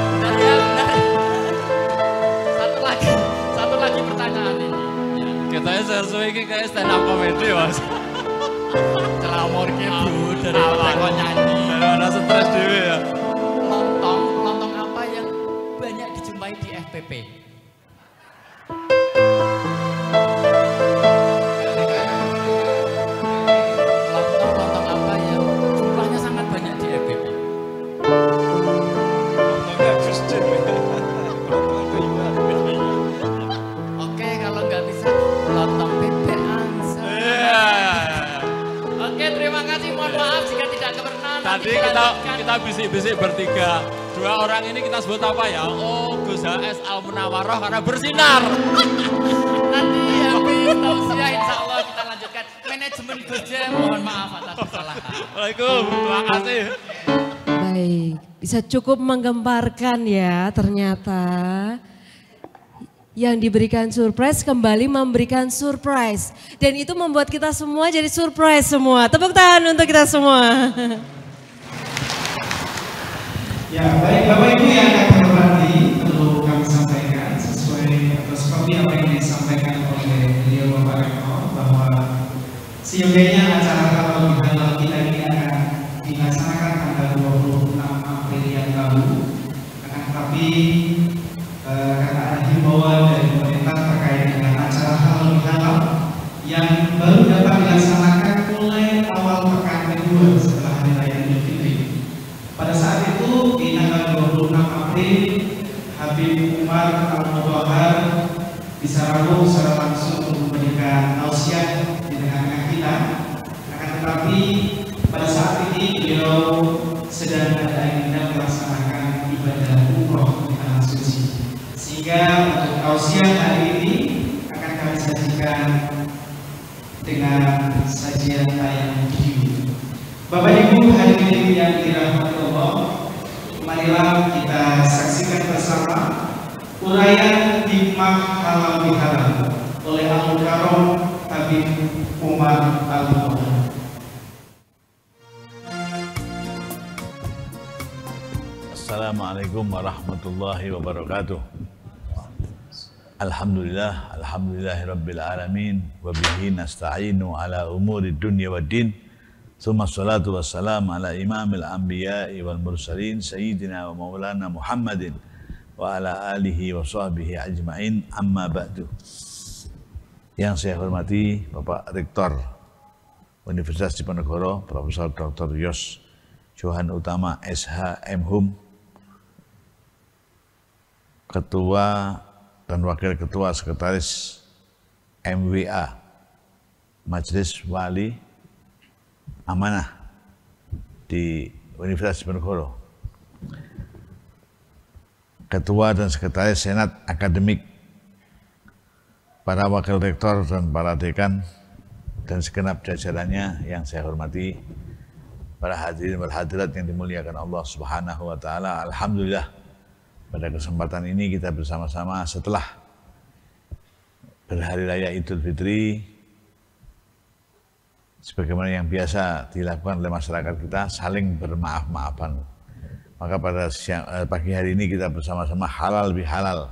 Benar ya, benar. Satu lagi pertanyaan ini. Katanya sesuai ini kayak stand up comedy mas. Celamor bro dari takon nyanyi. Ada stres dewe ya. Lontong apa yang banyak dijumpai di FPP? Lontong apa yang jumlahnya sangat banyak di FPP? Lontongnya Gustin. Oke, kalau nggak bisa lontong bebek angsa. Oke, terima kasih. Mohon maaf jika tidak keberkenan. Tadi kita bisik-bisik bertiga. 2 orang ini kita sebut apa ya? Oh, Gus HS Al Munawaroh karena bersinar. Nanti habis tausiah insya Allah kita lanjutkan. Manajemen Gus Jam, mohon maaf atas kesalahan. Waalaikumsalam, terima kasih. Baik, bisa cukup menggemparkan ya ternyata. Yang diberikan surprise kembali memberikan surprise. Dan itu membuat kita semua jadi surprise semua. Tepuk tangan untuk kita semua. Ya, baik Bapak Ibu yang akan hormati, perlu kami sampaikan sesuai atau seperti apa yang disampaikan oleh beliau Bapak Rektor bahwa seyogianya acara halal bihalal kita ini akan dilaksanakan tanggal 26 April yang lalu. Akan tetapi karena ada himbauan dari pemerintah terkait dengan acara halal bihalal yang baru dapat dilaksanakan mulai awal pekan kedua setelah Hari Raya Idul Fitri. Pada saat itu di tanggal 26 April Habib Umar Al-Mutahhar bisa rabu secara langsung untuk memberikan tausiah di tengah-tengah kita. Akan tetapi pada saat ini beliau sedang ada agenda melaksanakan ibadah umroh di tanah suci. Sehingga untuk tausiah hari ini akan kami sajikan dengan sajian tayang video. Bapak Ibu hadirin yang dirahmati Allah, marilah kita saksikan bersama uraian hikmah halal bihalal oleh Al-Mukarram Habib Umar Al-Mutahhar. Assalamualaikum warahmatullahi wabarakatuh. Alhamdulillahirabbil alamin wa bihi nasta'inu ala umuri dunya waddin. Tsumma salatu wassalam ala imamil anbiya'i wal mursalin sayyidina wa maulana Muhammadin wa ala alihi wa sahbihi ajma'in, amma ba'du. Yang saya hormati Bapak Rektor Universitas Diponegoro, Profesor Dr. Yos Johan Utama SH M.Hum, Ketua dan Wakil Ketua Sekretaris MWA Majelis Wali Amanah di Universitas Diponegoro, Ketua dan Sekretaris Senat Akademik, para Wakil Rektor dan para Dekan dan segenap jajarannya yang saya hormati, para hadirin wal hadirat yang dimuliakan Allah Subhanahu wa taala. Alhamdulillah pada kesempatan ini kita bersama-sama setelah berhari raya Idul Fitri, sebagaimana yang biasa dilakukan oleh masyarakat kita, saling bermaaf-maafan. Maka pada pagi hari ini kita bersama-sama halal bihalal.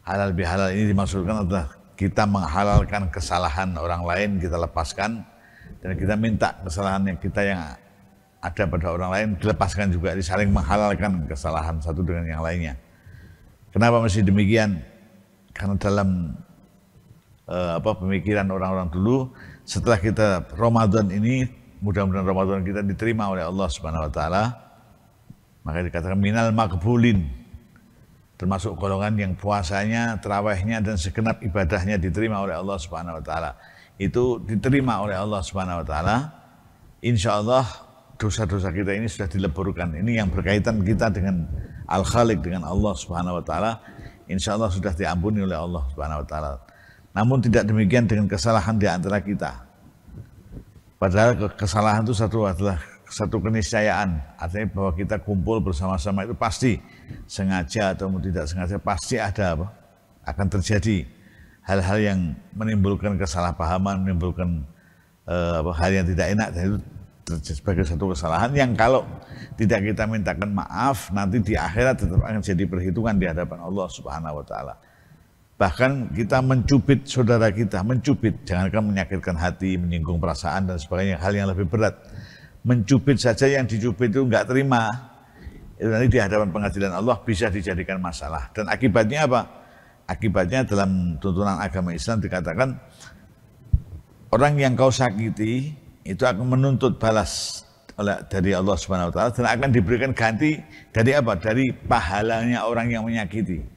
Halal bihalal ini dimaksudkan adalah kita menghalalkan kesalahan orang lain, kita lepaskan, dan kita minta kesalahan yang kita yang ada pada orang lain dilepaskan juga, disaling menghalalkan kesalahan satu dengan yang lainnya. Kenapa mesti demikian? Karena dalam pemikiran orang-orang dulu, setelah kita Ramadan ini mudah-mudahan Ramadan kita diterima oleh Allah Subhanahu wa taala. Maka dikatakan minal maqbulin, termasuk golongan yang puasanya, tarawihnya dan segenap ibadahnya diterima oleh Allah Subhanahu wa taala. Itu diterima oleh Allah Subhanahu wa taala. Insyaallah dosa-dosa kita ini sudah dileburkan. Ini yang berkaitan kita dengan Al-Khaliq, dengan Allah Subhanahu wa taala. Insyaallah sudah diampuni oleh Allah Subhanahu wa taala. Namun tidak demikian dengan kesalahan di antara kita. Padahal kesalahan itu satu keniscayaan, artinya bahwa kita kumpul bersama-sama itu pasti sengaja atau tidak sengaja pasti ada akan terjadi hal-hal yang menimbulkan kesalahpahaman, menimbulkan hal yang tidak enak, dan itu sebagai satu kesalahan yang kalau tidak kita mintakan maaf nanti di akhirat tetap akan jadi perhitungan di hadapan Allah Subhanahu wa taala. Bahkan kita mencubit saudara kita, jangankan menyakitkan hati, menyinggung perasaan dan sebagainya, hal yang lebih berat. Mencubit saja, yang dicubit itu enggak terima, itu nanti di hadapan pengadilan Allah bisa dijadikan masalah. Dan akibatnya apa? Akibatnya dalam tuntunan agama Islam dikatakan orang yang kau sakiti itu akan menuntut balas dari Allah Subhanahu wa taala dan akan diberikan ganti dari apa? Dari pahalanya orang yang menyakiti.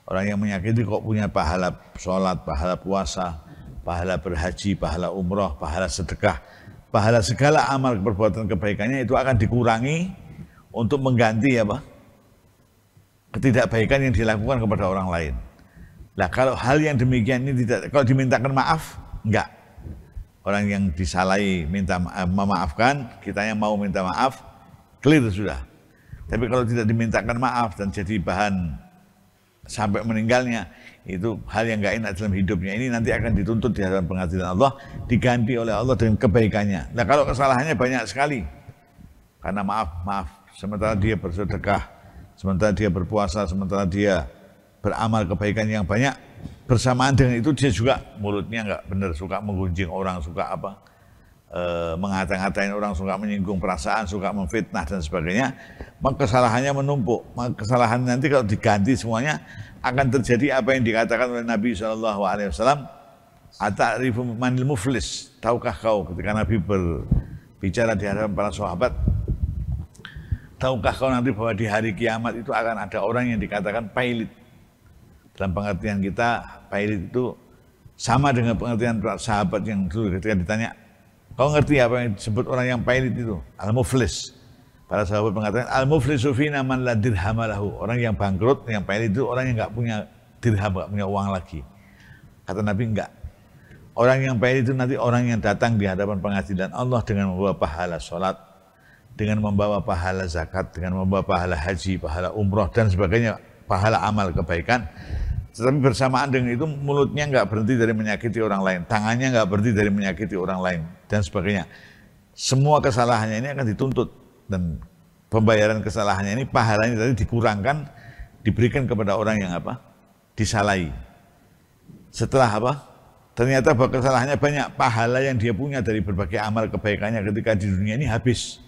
Orang yang menyakiti kok punya pahala sholat, pahala puasa, pahala berhaji, pahala umroh, pahala sedekah, pahala segala amal perbuatan kebaikannya itu akan dikurangi untuk mengganti ketidakbaikan yang dilakukan kepada orang lain. Nah, kalau hal yang demikian ini tidak, kalau dimintakan maaf, enggak. Orang yang disalahi minta memaafkan, kita yang mau minta maaf, clear sudah. Tapi kalau tidak dimintakan maaf dan jadi bahan sampai meninggalnya, itu hal yang enggak enak dalam hidupnya, ini nanti akan dituntut di hadapan pengadilan Allah, diganti oleh Allah dengan kebaikannya. Nah, kalau kesalahannya banyak sekali, karena maaf, sementara dia bersedekah, sementara dia berpuasa, sementara dia beramal kebaikan yang banyak, bersamaan dengan itu dia juga mulutnya enggak benar, suka menggunjing orang, suka mengata-ngatain orang, suka menyinggung perasaan, suka memfitnah dan sebagainya, maka kesalahannya menumpuk. Maka kesalahan nanti kalau diganti semuanya akan terjadi apa yang dikatakan oleh Nabi SAW, ata'rifu manil muflis, tahukah kau, ketika Nabi berbicara di hadapan para sahabat, tahukah kau nanti bahwa di hari kiamat itu akan ada orang yang dikatakan pailit. Dalam pengertian kita, pailit itu sama dengan pengertian sahabat yang dulu ketika ditanya, kau ngerti apa yang disebut orang yang pailit itu? Al-muflis. Para sahabat mengatakan, al-muflisu fina man la dirham lahu. Orang yang bangkrut, yang pailit itu orang yang enggak punya dirham, enggak punya uang lagi. Kata Nabi, enggak. Orang yang pailit itu nanti orang yang datang di hadapan pengadilan Allah dengan membawa pahala sholat, dengan membawa pahala zakat, dengan membawa pahala haji, pahala umroh dan sebagainya, pahala amal kebaikan. Tetapi bersamaan dengan itu mulutnya enggak berhenti dari menyakiti orang lain, tangannya enggak berhenti dari menyakiti orang lain dan sebagainya. Semua kesalahannya ini akan dituntut, dan pembayaran kesalahannya ini, pahalanya tadi dikurangkan, diberikan kepada orang yang disalahi. Setelah ternyata bahwa kesalahannya banyak, pahala yang dia punya dari berbagai amal kebaikannya ketika di dunia ini habis.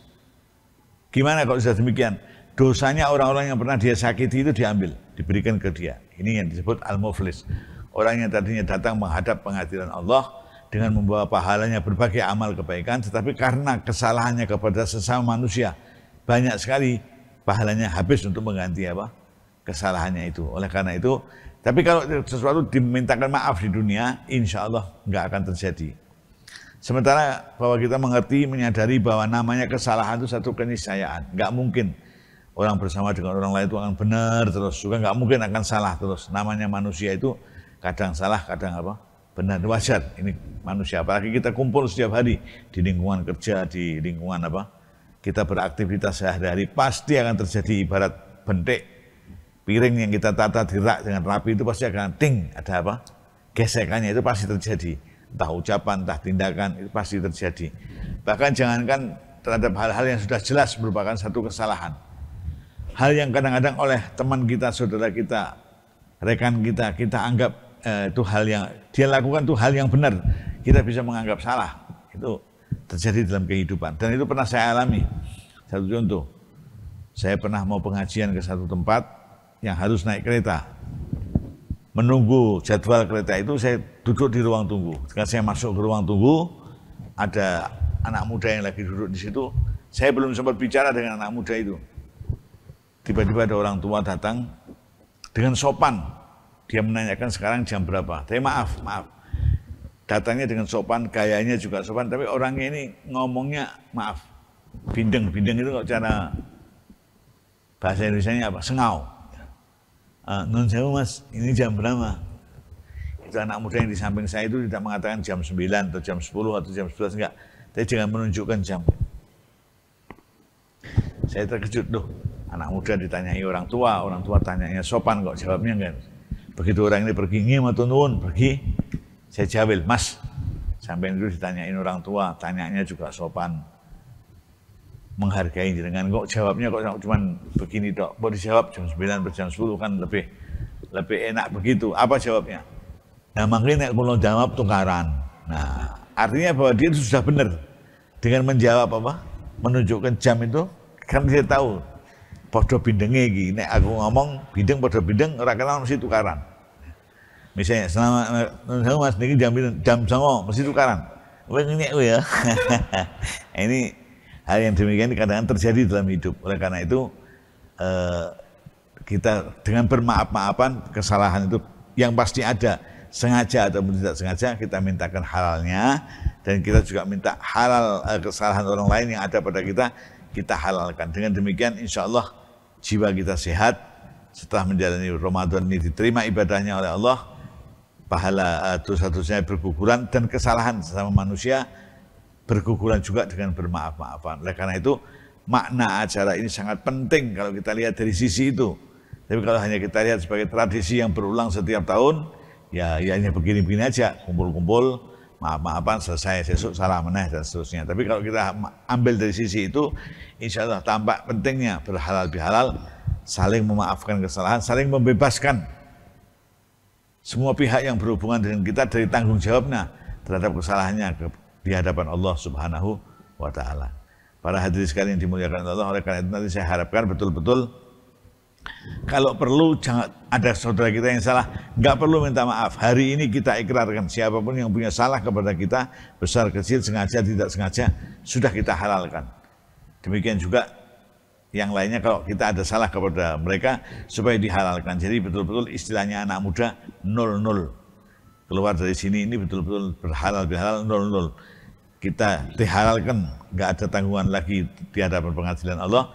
Gimana kalau sudah demikian? Dosanya orang-orang yang pernah dia sakiti itu diambil, diberikan ke dia. Ini yang disebut al-muflis. Orang yang tadinya datang menghadap pengadilan Allah dengan membawa pahalanya berbagai amal kebaikan, tetapi karena kesalahannya kepada sesama manusia banyak sekali, pahalanya habis untuk mengganti kesalahannya itu. Oleh karena itu, tapi kalau sesuatu dimintakan maaf di dunia, insya Allah nggak akan terjadi. Sementara bahwa kita mengerti, menyadari bahwa namanya kesalahan itu satu keniscayaan, nggak mungkin orang bersama dengan orang lain itu akan benar terus, juga nggak mungkin akan salah terus. Namanya manusia itu kadang salah, kadang benar, wajar. Ini manusia, apalagi kita kumpul setiap hari di lingkungan kerja, di lingkungan kita beraktivitas sehari-hari, pasti akan terjadi ibarat bentik piring yang kita tata di rak dengan rapi itu pasti akan ting, ada gesekannya itu pasti terjadi. Entah ucapan, entah tindakan, itu pasti terjadi. Bahkan jangankan terhadap hal-hal yang sudah jelas merupakan satu kesalahan. Hal yang kadang-kadang oleh teman kita, saudara kita, rekan kita, kita anggap itu hal yang dia lakukan itu hal yang benar, kita bisa menganggap salah. Itu terjadi dalam kehidupan, dan itu pernah saya alami. Satu contoh, saya pernah mau pengajian ke satu tempat yang harus naik kereta. Menunggu jadwal kereta itu saya duduk di ruang tunggu. Ketika saya masuk ke ruang tunggu, ada anak muda yang lagi duduk di situ, saya belum sempat bicara dengan anak muda itu. Tiba-tiba ada orang tua datang dengan sopan. Dia menanyakan sekarang jam berapa. Tapi maaf. Datangnya dengan sopan, gayanya juga sopan, tapi orangnya ini ngomongnya maaf. Bindeng itu kok cara bahasa Indonesianya apa? Sengau. Non sewu mas, ini jam berapa? Itu anak muda yang di samping saya itu tidak mengatakan jam 9 atau jam 10 atau jam 11, enggak. Tapi jangan menunjukkan jam. Saya terkejut, anak muda ditanyai orang tua tanyanya sopan kok jawabnya enggak. Begitu orang ini pergi, nggih matur nuwun, pergi. Saya jawab, mas, sampai itu ditanyain orang tua, tanyanya juga sopan. Menghargai dengan kok jawabnya kok cuman begini dok. Mau dijawab jam 9 atau jam 10 kan lebih enak begitu. Apa jawabnya? Nah makanya kalau jawab tukaran. Nah artinya bahwa dia itu sudah benar dengan menjawab apa? Menunjukkan jam itu kan dia tahu. Podo bindenge iki. Nek aku ngomong bindeng podo bindeng ora kenal mesti tukaran. Misalnya selama mas niki jam 09.00 mesti tukaran. Wes ngene ya. Ini hal yang demikian kadang-kadang terjadi dalam hidup. Oleh karena itu kita dengan bermaaf-maafan kesalahan itu yang pasti ada, sengaja atau tidak sengaja kita mintakan halalnya, dan kita juga minta halal kesalahan orang lain yang ada pada kita halalkan. Dengan demikian insya Allah jiwa kita sehat, setelah menjalani Ramadan ini diterima ibadahnya oleh Allah, pahala dosa-dosanya berguguran, dan kesalahan sesama manusia berguguran juga dengan bermaaf-maafan. Oleh karena itu makna acara ini sangat penting kalau kita lihat dari sisi itu. Tapi kalau hanya kita lihat sebagai tradisi yang berulang setiap tahun, ya hanya begini-begini aja, kumpul-kumpul, maaf-maafan, selesai, sesuk salah meneh dan seterusnya. Tapi kalau kita ambil dari sisi itu, insya Allah tampak pentingnya berhalal bihalal, saling memaafkan kesalahan, saling membebaskan semua pihak yang berhubungan dengan kita dari tanggung jawabnya terhadap kesalahannya di hadapan Allah Subhanahu wa Ta'ala. Para hadirin sekalian yang dimuliakan Allah, oleh karena itu nanti saya harapkan betul-betul kalau perlu jangan ada saudara kita yang salah, nggak perlu minta maaf. Hari ini kita ikrarkan siapapun yang punya salah kepada kita, besar kecil, sengaja tidak sengaja, sudah kita halalkan. Demikian juga yang lainnya kalau kita ada salah kepada mereka supaya dihalalkan. Jadi betul-betul istilahnya anak muda 00. Keluar dari sini ini betul-betul berhalal bihalal 00. Kita dihalalkan, nggak ada tanggungan lagi di hadapan pengadilan Allah.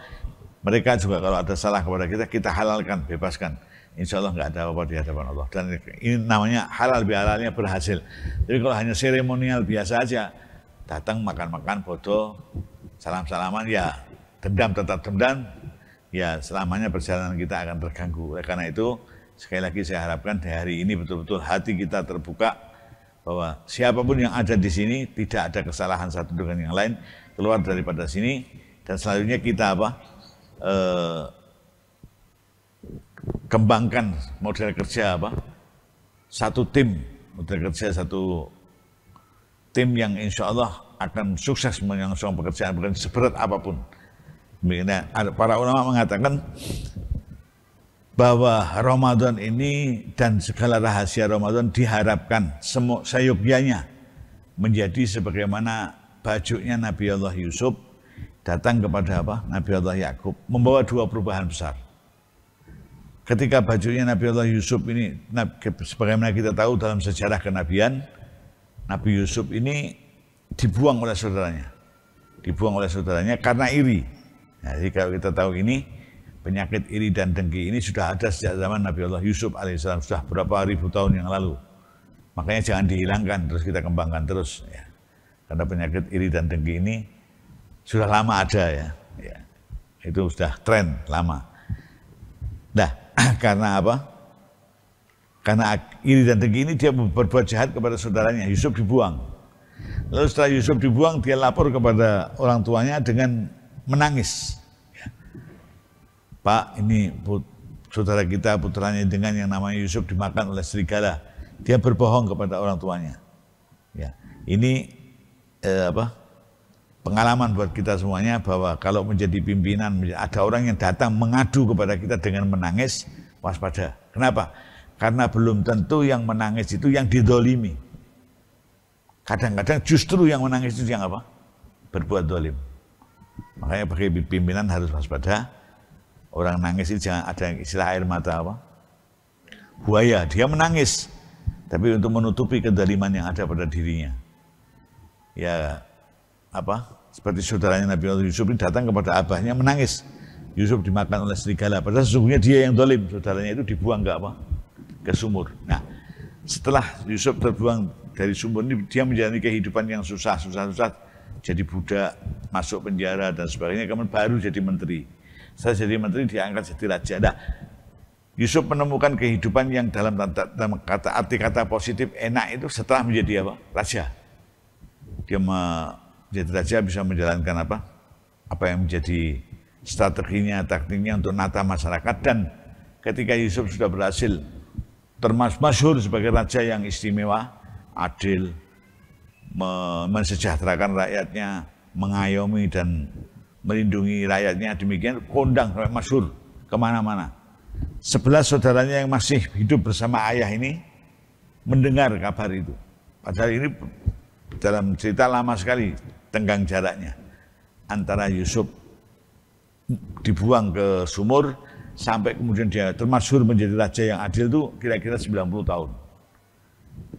Mereka juga kalau ada salah kepada kita halalkan, bebaskan. Insya Allah nggak ada apa-apa di hadapan Allah. Dan ini namanya halal bihalalnya berhasil. Jadi kalau hanya seremonial biasa aja, datang makan-makan, foto, salam-salaman, ya dendam tetap dendam, ya selamanya perjalanan kita akan terganggu. Oleh karena itu sekali lagi saya harapkan di hari ini betul-betul hati kita terbuka bahwa siapapun yang ada di sini tidak ada kesalahan satu dengan yang lain, keluar daripada sini, dan selanjutnya kita kembangkan model kerja satu tim, model kerja satu tim yang insya Allah akan sukses menyongsong pekerjaan bukan seberat apapun. Para ulama mengatakan bahwa Ramadan ini dan segala rahasia Ramadan diharapkan seyogyanya menjadi sebagaimana bajunya Nabi Allah Yusuf datang kepada Nabi Allah Yakub, membawa dua perubahan besar. Ketika bajunya Nabi Allah Yusuf ini, sebagaimana kita tahu dalam sejarah kenabian, Nabi Yusuf ini dibuang oleh saudaranya karena iri. Nah, jadi kalau kita tahu ini, penyakit iri dan dengki ini sudah ada sejak zaman Nabi Allah Yusuf alaihissalam, sudah berapa ribu tahun yang lalu. Makanya jangan dihilangkan, terus kita kembangkan terus. Ya. Karena penyakit iri dan dengki ini sudah lama ada ya. Itu sudah tren lama. Nah, karena apa? Karena iri dan dengki ini dia berbuat jahat kepada saudaranya, Yusuf dibuang. Lalu setelah Yusuf dibuang, dia lapor kepada orang tuanya dengan menangis. Pak, ini saudara kita, putranya dengan yang namanya Yusuf dimakan oleh serigala. Dia berbohong kepada orang tuanya. Ya, ini pengalaman buat kita semuanya bahwa kalau menjadi pimpinan, ada orang yang datang mengadu kepada kita dengan menangis, waspada. Kenapa? Karena belum tentu yang menangis itu yang didolimi. Kadang-kadang justru yang menangis itu yang berbuat zalim. Makanya bagi pimpinan harus waspada. Orang nangis itu jangan ada istilah air mata apa? Buaya, dia menangis. Tapi untuk menutupi kezaliman yang ada pada dirinya. Ya apa? Seperti saudaranya Nabi Allah Yusuf ini datang kepada abahnya menangis. Yusuf dimakan oleh serigala. Padahal sesungguhnya dia yang zalim. Saudaranya itu dibuang ke apa? Ke sumur. Nah, setelah Yusuf terbuang dari sumur ini, dia menjalani kehidupan yang susah. Jadi budak, masuk penjara dan sebagainya. Kemudian baru jadi menteri. Setelah jadi menteri diangkat jadi raja. Nah, Yusuf menemukan kehidupan yang dalam arti kata positif enak itu setelah menjadi apa? Raja. Dia menjadi raja bisa menjalankan apa yang menjadi strateginya, taktiknya untuk menata masyarakat. Dan ketika Yusuf sudah berhasil termasuk masyhur sebagai raja yang istimewa, adil, mensejahterakan rakyatnya, mengayomi dan melindungi rakyatnya, demikian kondang sampai masyhur kemana-mana. 11 saudaranya yang masih hidup bersama ayah ini mendengar kabar itu. Padahal ini dalam cerita lama sekali tenggang jaraknya antara Yusuf dibuang ke sumur sampai kemudian dia termasyhur menjadi raja yang adil itu kira-kira 90 tahun.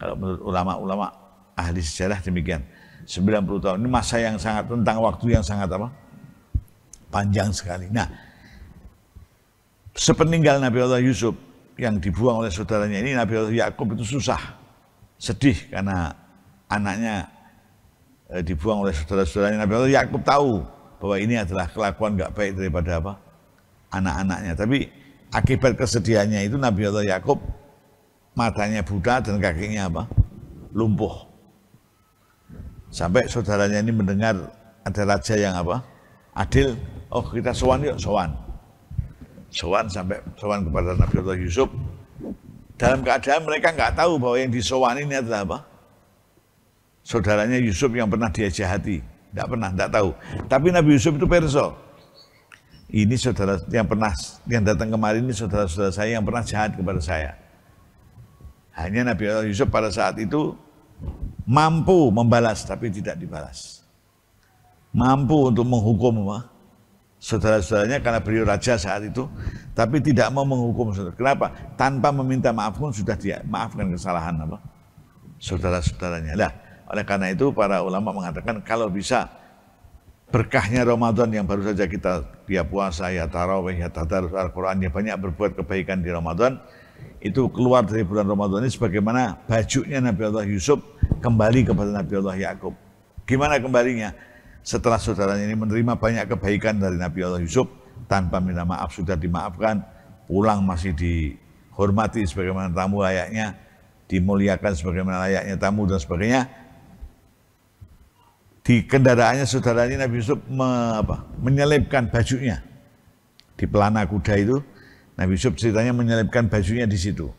Kalau menurut ulama-ulama ahli sejarah demikian. 90 tahun ini masa yang sangat, tentang waktu yang sangat panjang sekali. Nah, sepeninggal Nabi Allah Yusuf yang dibuang oleh saudaranya ini, Nabi Allah Yakub itu susah, sedih karena anaknya dibuang oleh saudara-saudaranya. Nabi Allah Yakub tahu bahwa ini adalah kelakuan nggak baik daripada anak-anaknya. Tapi akibat kesedihannya itu Nabi Allah Yakub matanya buta dan kakinya lumpuh. Sampai saudaranya ini mendengar ada raja yang adil, oh kita sowan yuk, sowan sampai sowan kepada Nabi Allah Yusuf. Dalam keadaan mereka nggak tahu bahwa yang disowan ini adalah saudaranya Yusuf yang pernah dia jahati. Nggak tahu. Tapi Nabi Yusuf itu perso. Ini saudara yang datang kemarin ini saudara-saudara saya yang pernah jahat kepada saya. Hanya Nabi Allah Yusuf pada saat itu mampu membalas tapi tidak dibalas. Mampu untuk menghukum saudara-saudaranya karena beliau raja saat itu, tapi tidak mau menghukum saudara. Kenapa? Tanpa meminta maaf pun sudah dia maafkan kesalahan saudara-saudaranya. Lah, oleh karena itu para ulama mengatakan kalau bisa berkahnya Ramadan yang baru saja kita puasa, ya tarawih, ya tadarus Al-Quran, ya banyak berbuat kebaikan di Ramadan, itu keluar dari bulan Ramadan ini sebagaimana bajunya Nabi Allah Yusuf kembali kepada Nabi Allah Yakub. Gimana kembalinya? Setelah saudaranya ini menerima banyak kebaikan dari Nabi Allah Yusuf, tanpa minta maaf sudah dimaafkan, pulang masih dihormati sebagaimana tamu layaknya, dimuliakan sebagaimana layaknya tamu dan sebagainya. Di kendaraannya saudaranya Nabi Yusuf menyelipkan bajunya di pelana kuda itu. Nabi Yusuf ceritanya menyelipkan bajunya di situ.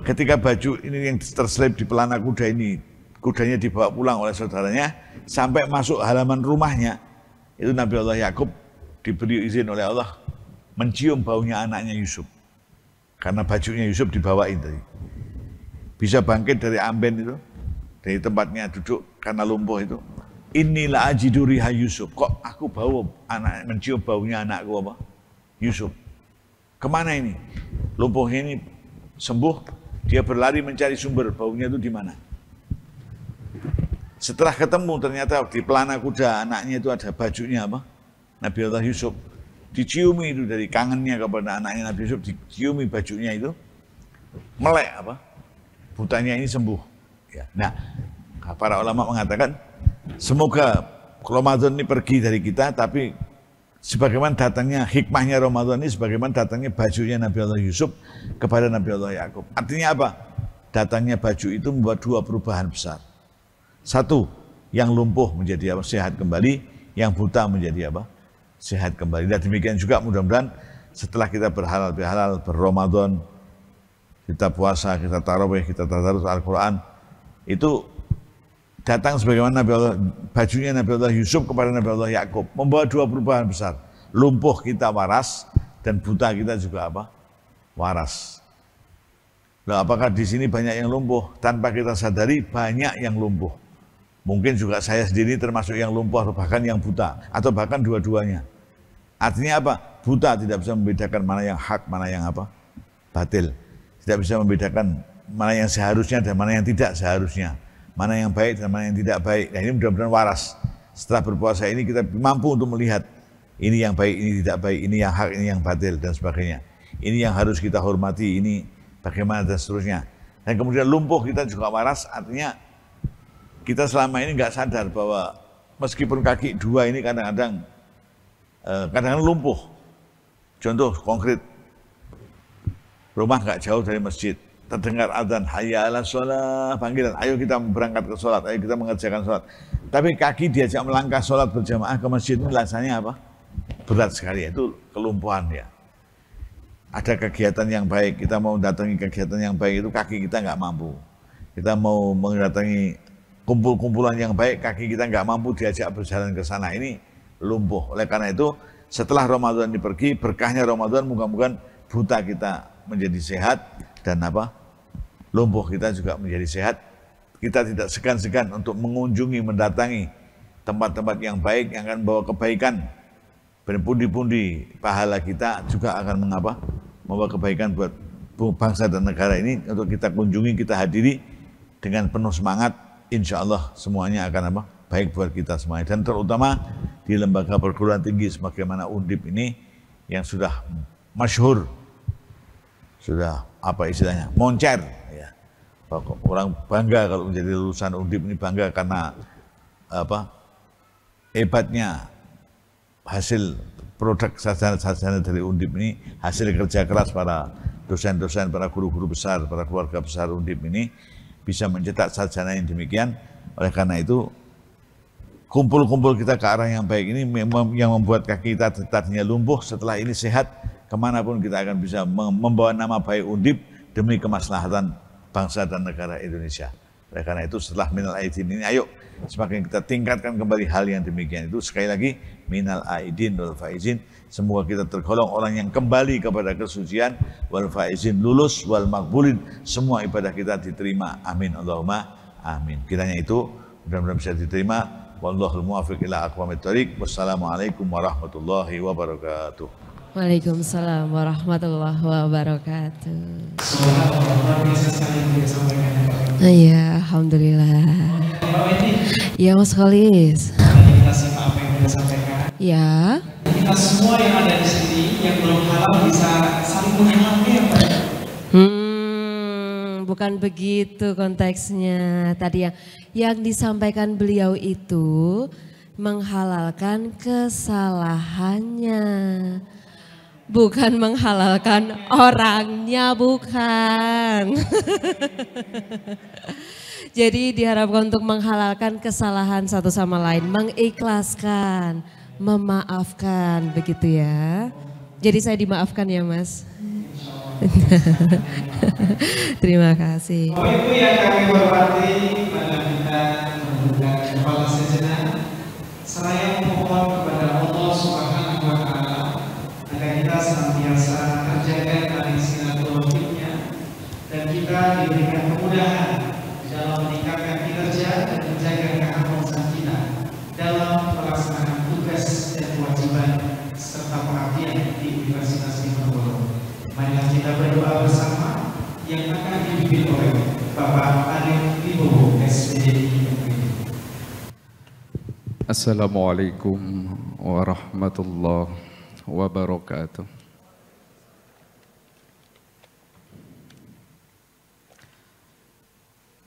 Ketika baju ini yang terselip di pelana kuda ini, kudanya dibawa pulang oleh saudaranya sampai masuk halaman rumahnya, itu Nabi Allah Yakub diberi izin oleh Allah mencium baunya anaknya Yusuf, karena bajunya Yusuf dibawain tadi. Bisa bangkit dari amben itu, dari tempatnya duduk karena lumpuh itu. Inilah ajidu riha Yusuf. Kok aku mencium baunya anakku Yusuf. Kemana ini? Lumpuhnya ini sembuh, dia berlari mencari sumber baunya itu di mana. Setelah ketemu ternyata di pelana kuda anaknya itu ada bajunya Nabi Allah Yusuf. Diciumi itu dari kangennya kepada anaknya Nabi Yusuf, diciumi bajunya itu, melek butanya ini sembuh. Ya. Nah, para ulama mengatakan semoga Ramadan ini pergi dari kita, tapi sebagaimana datangnya hikmahnya Ramadan ini, sebagaimana datangnya bajunya Nabi Allah Yusuf kepada Nabi Allah Yakub. Artinya apa? Datangnya baju itu membuat dua perubahan besar. Satu, yang lumpuh menjadi sehat kembali, yang buta menjadi sehat kembali. Dan demikian juga mudah-mudahan setelah kita berhalal, berramadan, kita puasa, kita tarawih, kita tadarus Al-Quran, itu datang sebagaimana bajunya Nabi Allah Yusuf kepada Nabi Allah Yakub, membawa dua perubahan besar. Lumpuh kita waras dan buta kita juga waras. Nah, apakah di sini banyak yang lumpuh? Tanpa kita sadari banyak yang lumpuh. Mungkin juga saya sendiri termasuk yang lumpuh atau bahkan yang buta atau bahkan dua-duanya. Artinya apa? Buta, tidak bisa membedakan mana yang hak, mana yang apa? Batil. Tidak bisa membedakan mana yang seharusnya dan mana yang tidak seharusnya. Mana yang baik dan mana yang tidak baik. Nah, ini mudah-mudahan waras. Setelah berpuasa ini kita mampu untuk melihat ini yang baik, ini tidak baik, ini yang hak, ini yang batil dan sebagainya. Ini yang harus kita hormati, ini bagaimana dan seterusnya. Dan kemudian lumpuh kita juga waras, artinya kita selama ini nggak sadar bahwa meskipun kaki dua ini kadang-kadang lumpuh. Contoh konkret, rumah nggak jauh dari masjid, terdengar adzan, hayya ala sholat, panggilan, ayo kita berangkat ke sholat, ayo kita mengerjakan sholat. Tapi kaki diajak melangkah sholat berjamaah ke masjid ini rasanya apa? Berat sekali, itu kelumpuhan ya. Ada kegiatan yang baik, kita mau datangi kegiatan yang baik itu kaki kita nggak mampu. Kita mau mendatangi kumpul-kumpulan yang baik, kaki kita nggak mampu diajak berjalan ke sana, ini lumpuh. Oleh karena itu, setelah Ramadan ini pergi, berkahnya Ramadan, mudah-mudahan buta kita menjadi sehat dan apa? Lumpuh kita juga menjadi sehat. Kita tidak segan-segan untuk mengunjungi, mendatangi tempat-tempat yang baik yang akan membawa kebaikan. Berpundi-pundi pahala kita juga akan membawa kebaikan buat bangsa dan negara ini untuk kita kunjungi, kita hadiri dengan penuh semangat. Insya Allah semuanya akan baik buat kita semuanya. Dan terutama di lembaga perguruan tinggi sebagaimana Undip ini yang sudah masyhur, sudah istilahnya moncer ya. Orang bangga kalau menjadi lulusan Undip ini, bangga karena hebatnya hasil produk sarjana dari Undip ini, hasil kerja keras para dosen-dosen, para guru-guru besar, para keluarga besar Undip ini bisa mencetak sarjana yang demikian. Oleh karena itu kumpul-kumpul kita ke arah yang baik ini yang membuat kaki kita tadinya lumpuh, setelah ini sehat, kemanapun kita akan bisa membawa nama baik Undip demi kemaslahatan bangsa dan negara Indonesia. Oleh karena itu setelah minal aidin ini, ayo semakin kita tingkatkan kembali hal yang demikian itu. Sekali lagi, minal aidin wal faizin, semoga kita tergolong orang yang kembali kepada kesucian, wal faizin, lulus, wal makbulin, semua ibadah kita diterima. Amin Allahumma amin. Kiranya itu mudah-mudahan bisa diterima. Wallahul muwaffiq ila aqwamit thoriq. Wassalamualaikum warahmatullahi wabarakatuh. Waalaikumsalam warahmatullahi wabarakatuh. Iya, alhamdulillah. Ya, Mas Khalis. Kita simak apa yang sudah sampaikan. Ya. Kita semua yang ada di sini yang belum halal bisa saling menghalalkan ya Pak. Bukan begitu konteksnya. Tadi yang disampaikan beliau itu menghalalkan kesalahannya. Bukan menghalalkan orangnya, bukan. Jadi diharapkan untuk menghalalkan kesalahan satu sama lain, mengikhlaskan, memaafkan, begitu ya. Jadi saya dimaafkan ya Mas. Terima kasih. Bapak Ibu yang kami hormati, pada kita membuka kepala sejenak, seraya memohon kepada Allah Subhanahu wa Ta'ala agar kita senantiasa terjaga tali silaturahimnya dan kita diberikan kemudahan dalam meningkatkan kinerja dan menjaga keharmonisan kita dalam pelaksanaan tugas dan kewajiban serta pengabdian di Universitas Diponegoro. Marilah kita berdoa bersama yang akan dipimpin oleh Bapak Arif Wibowo, SPDI. Assalamualaikum warahmatullahi wabarakatuh.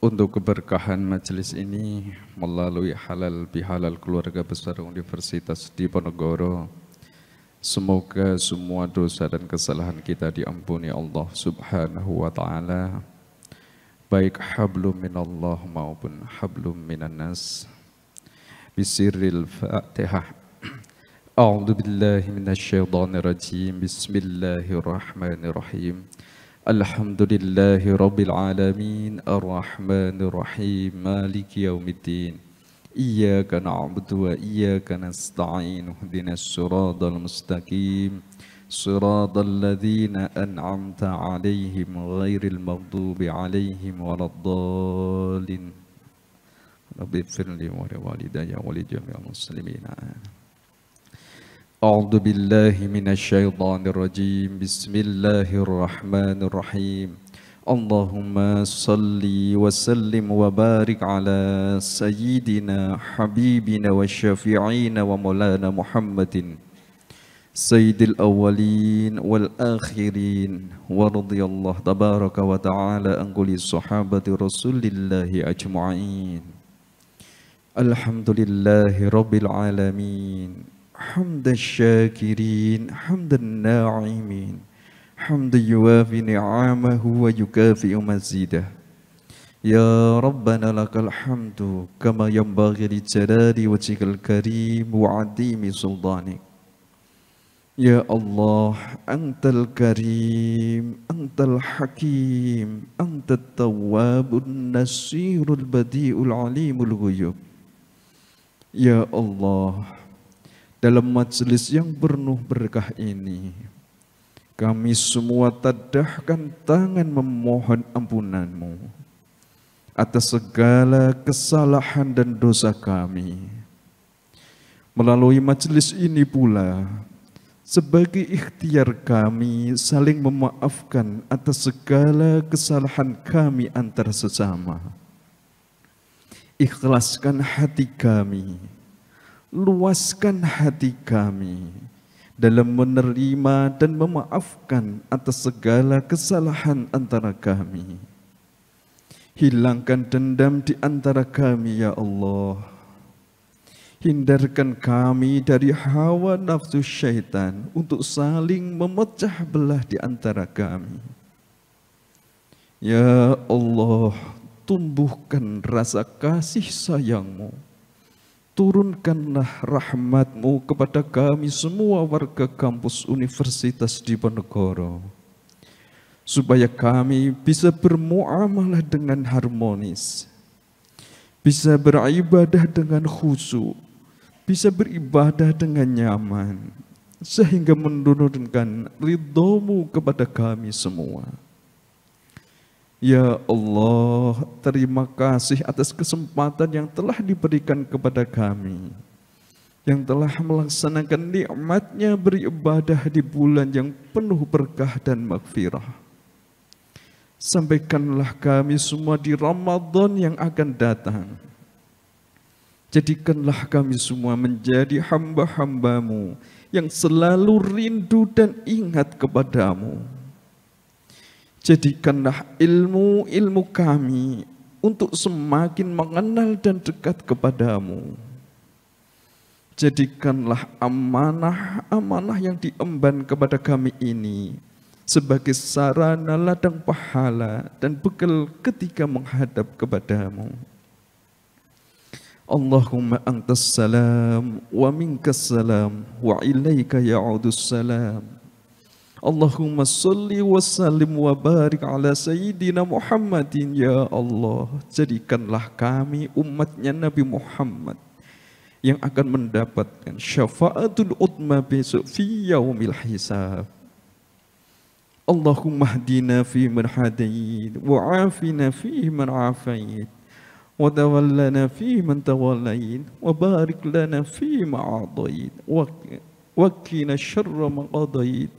Untuk keberkahan majelis ini melalui halal bihalal keluarga besar Universitas Diponegoro, semoga semua dosa dan kesalahan kita diampuni Allah Subhanahu wa Ta'ala, baik hablum minallah maupun hablum minan nas. Bisirril Fatihah. A'udzu billahi minasyaitonir rajim. Bismillahirrahmanirrahim. Alhamdulillahi rabbil alamin, arrahmanir rahim, maliki yaumiddin. Iyyaka na'budu wa iyyaka nasta'in. Ihdinas siratal mustaqim. Siratal ladzina an'amta 'alaihim ghairil maghdubi 'alaihim waladdallin. Rabbi firli wa liwalidayya wa li jami'il muslimin. A'udzu billahi minasyaitonir rajim. Bismillahirrahmanirrahim. Allahumma salli wa sallim wa barik ala sayyidina habibina wa syafi'ina wa maulana Muhammadin sayyidil awwalin wal akhirin wa radiyallahu tabaraka wa ta'ala an kulli sahabati rasulillahi ajma'in. Alhamdulillahi rabbil alamin, hamdan syakirin, hamdan na'imin, hamdan yuwafi ni'amahu wa yukafi'u mazidah. Ya Rabbana lakal hamdu kama yanbaghi li jalali wajhikal karim wa 'azimi sultanik. Ya Allah, Antal Karim, Antal Hakim, Antat Tawwabun Nasirul Badi'ul Alimul Ghuyub. Ya Allah, dalam majelis yang penuh berkah ini, kami semua tadahkan tangan memohon ampunan-Mu atas segala kesalahan dan dosa kami. Melalui majelis ini pula, sebagai ikhtiar kami saling memaafkan atas segala kesalahan kami antar sesama. Ikhlaskan hati kami, luaskan hati kami dalam menerima dan memaafkan atas segala kesalahan antara kami. Hilangkan dendam di antara kami ya Allah. Hindarkan kami dari hawa nafsu syaitan untuk saling memecah belah di antara kami. Ya Allah, tumbuhkan rasa kasih sayang-Mu. Turunkanlah rahmat-Mu kepada kami semua warga kampus Universitas Diponegoro, supaya kami bisa bermuamalah dengan harmonis, bisa beribadah dengan khusyuk, bisa beribadah dengan nyaman, sehingga menurunkan ridho-Mu kepada kami semua. Ya Allah, terima kasih atas kesempatan yang telah diberikan kepada kami, yang telah melaksanakan nikmat-Nya beribadah di bulan yang penuh berkah dan maghfirah. Sampaikanlah kami semua di Ramadan yang akan datang. Jadikanlah kami semua menjadi hamba-hamba-Mu yang selalu rindu dan ingat kepada-Mu. Jadikanlah ilmu-ilmu kami untuk semakin mengenal dan dekat kepada-Mu. Jadikanlah amanah-amanah yang diemban kepada kami ini sebagai sarana ladang pahala dan bekal ketika menghadap kepada-Mu. Allahumma antas salam wa minkas salam wa ilaika ya'udus salam. Allahumma salli wa sallim wa barik ala sayyidina Muhammadin. Ya Allah, jadikanlah kami umatnya Nabi Muhammad yang akan mendapatkan syafaatul utma besok fi yaumil hisab. Allahumma hdina fi man hadait wa afina fi man afait wa tawallana fi man tawallait wa barik lana fi ma adait wa qina syarra ma qadait.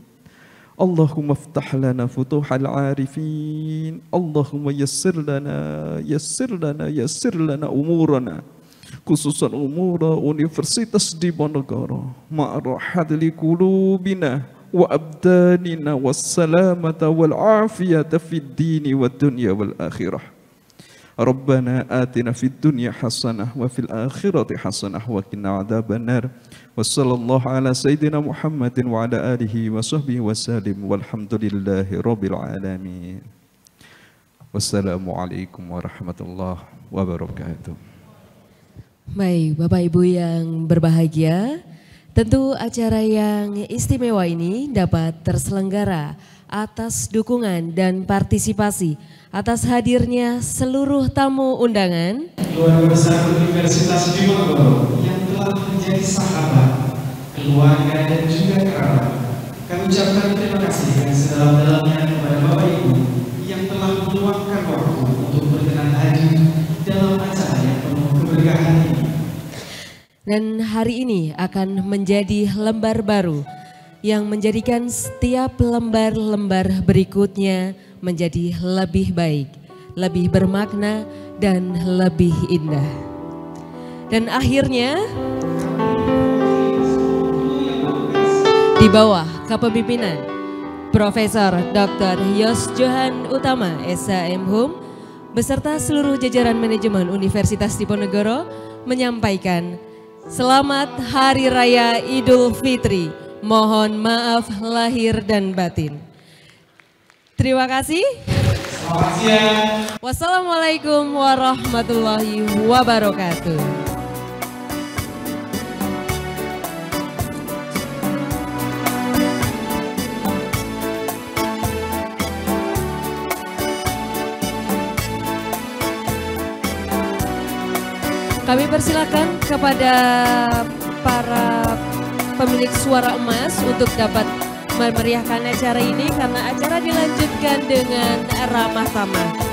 Allahumma iftah lana futuhal arifin. Allahumma yassir lana umurana, khususan umura Universitas Diponegoro, ma'rahadli qulubina wa abdanina wassalamata wal afiyata fid dini wad dunya wal akhirah. Rabbana atina fid dunya hasanah wa fil akhirati hasanah wa qina adzabannar. Wassallallahu ala sayyidina Muhammadin wa ala alihi wa sahbihi wa sallim walhamdulillahi rabbil alamin. Wassalamualaikum warahmatullahi wabarakatuh. Baik, Bapak Ibu yang berbahagia, tentu acara yang istimewa ini dapat terselenggara atas dukungan dan partisipasi atas hadirnya seluruh tamu undangan keluarga besar Universitas Diponegoro yang telah menjadi sahabat, keluarga dan juga kerabat. Kami ucapkan terima kasih yang sedalam-dalamnya kepada Bapak Ibu yang telah meluangkan waktu untuk berkenan hadir dalam acara yang penuh keberkahan Dan hari ini akan menjadi lembar baru yang menjadikan setiap lembar-lembar berikutnya menjadi lebih baik, lebih bermakna, dan lebih indah. Dan akhirnya di bawah kepemimpinan Profesor Dr. Yos Johan Utama, SHM beserta seluruh jajaran manajemen Universitas Diponegoro menyampaikan selamat Hari Raya Idul Fitri. Mohon maaf lahir dan batin. Terima kasih. Selamat siang. Wassalamualaikum warahmatullahi wabarakatuh. Kami persilakan kepada para pemilik suara emas untuk dapat memeriahkan acara ini karena acara dilanjutkan dengan ramah tamah.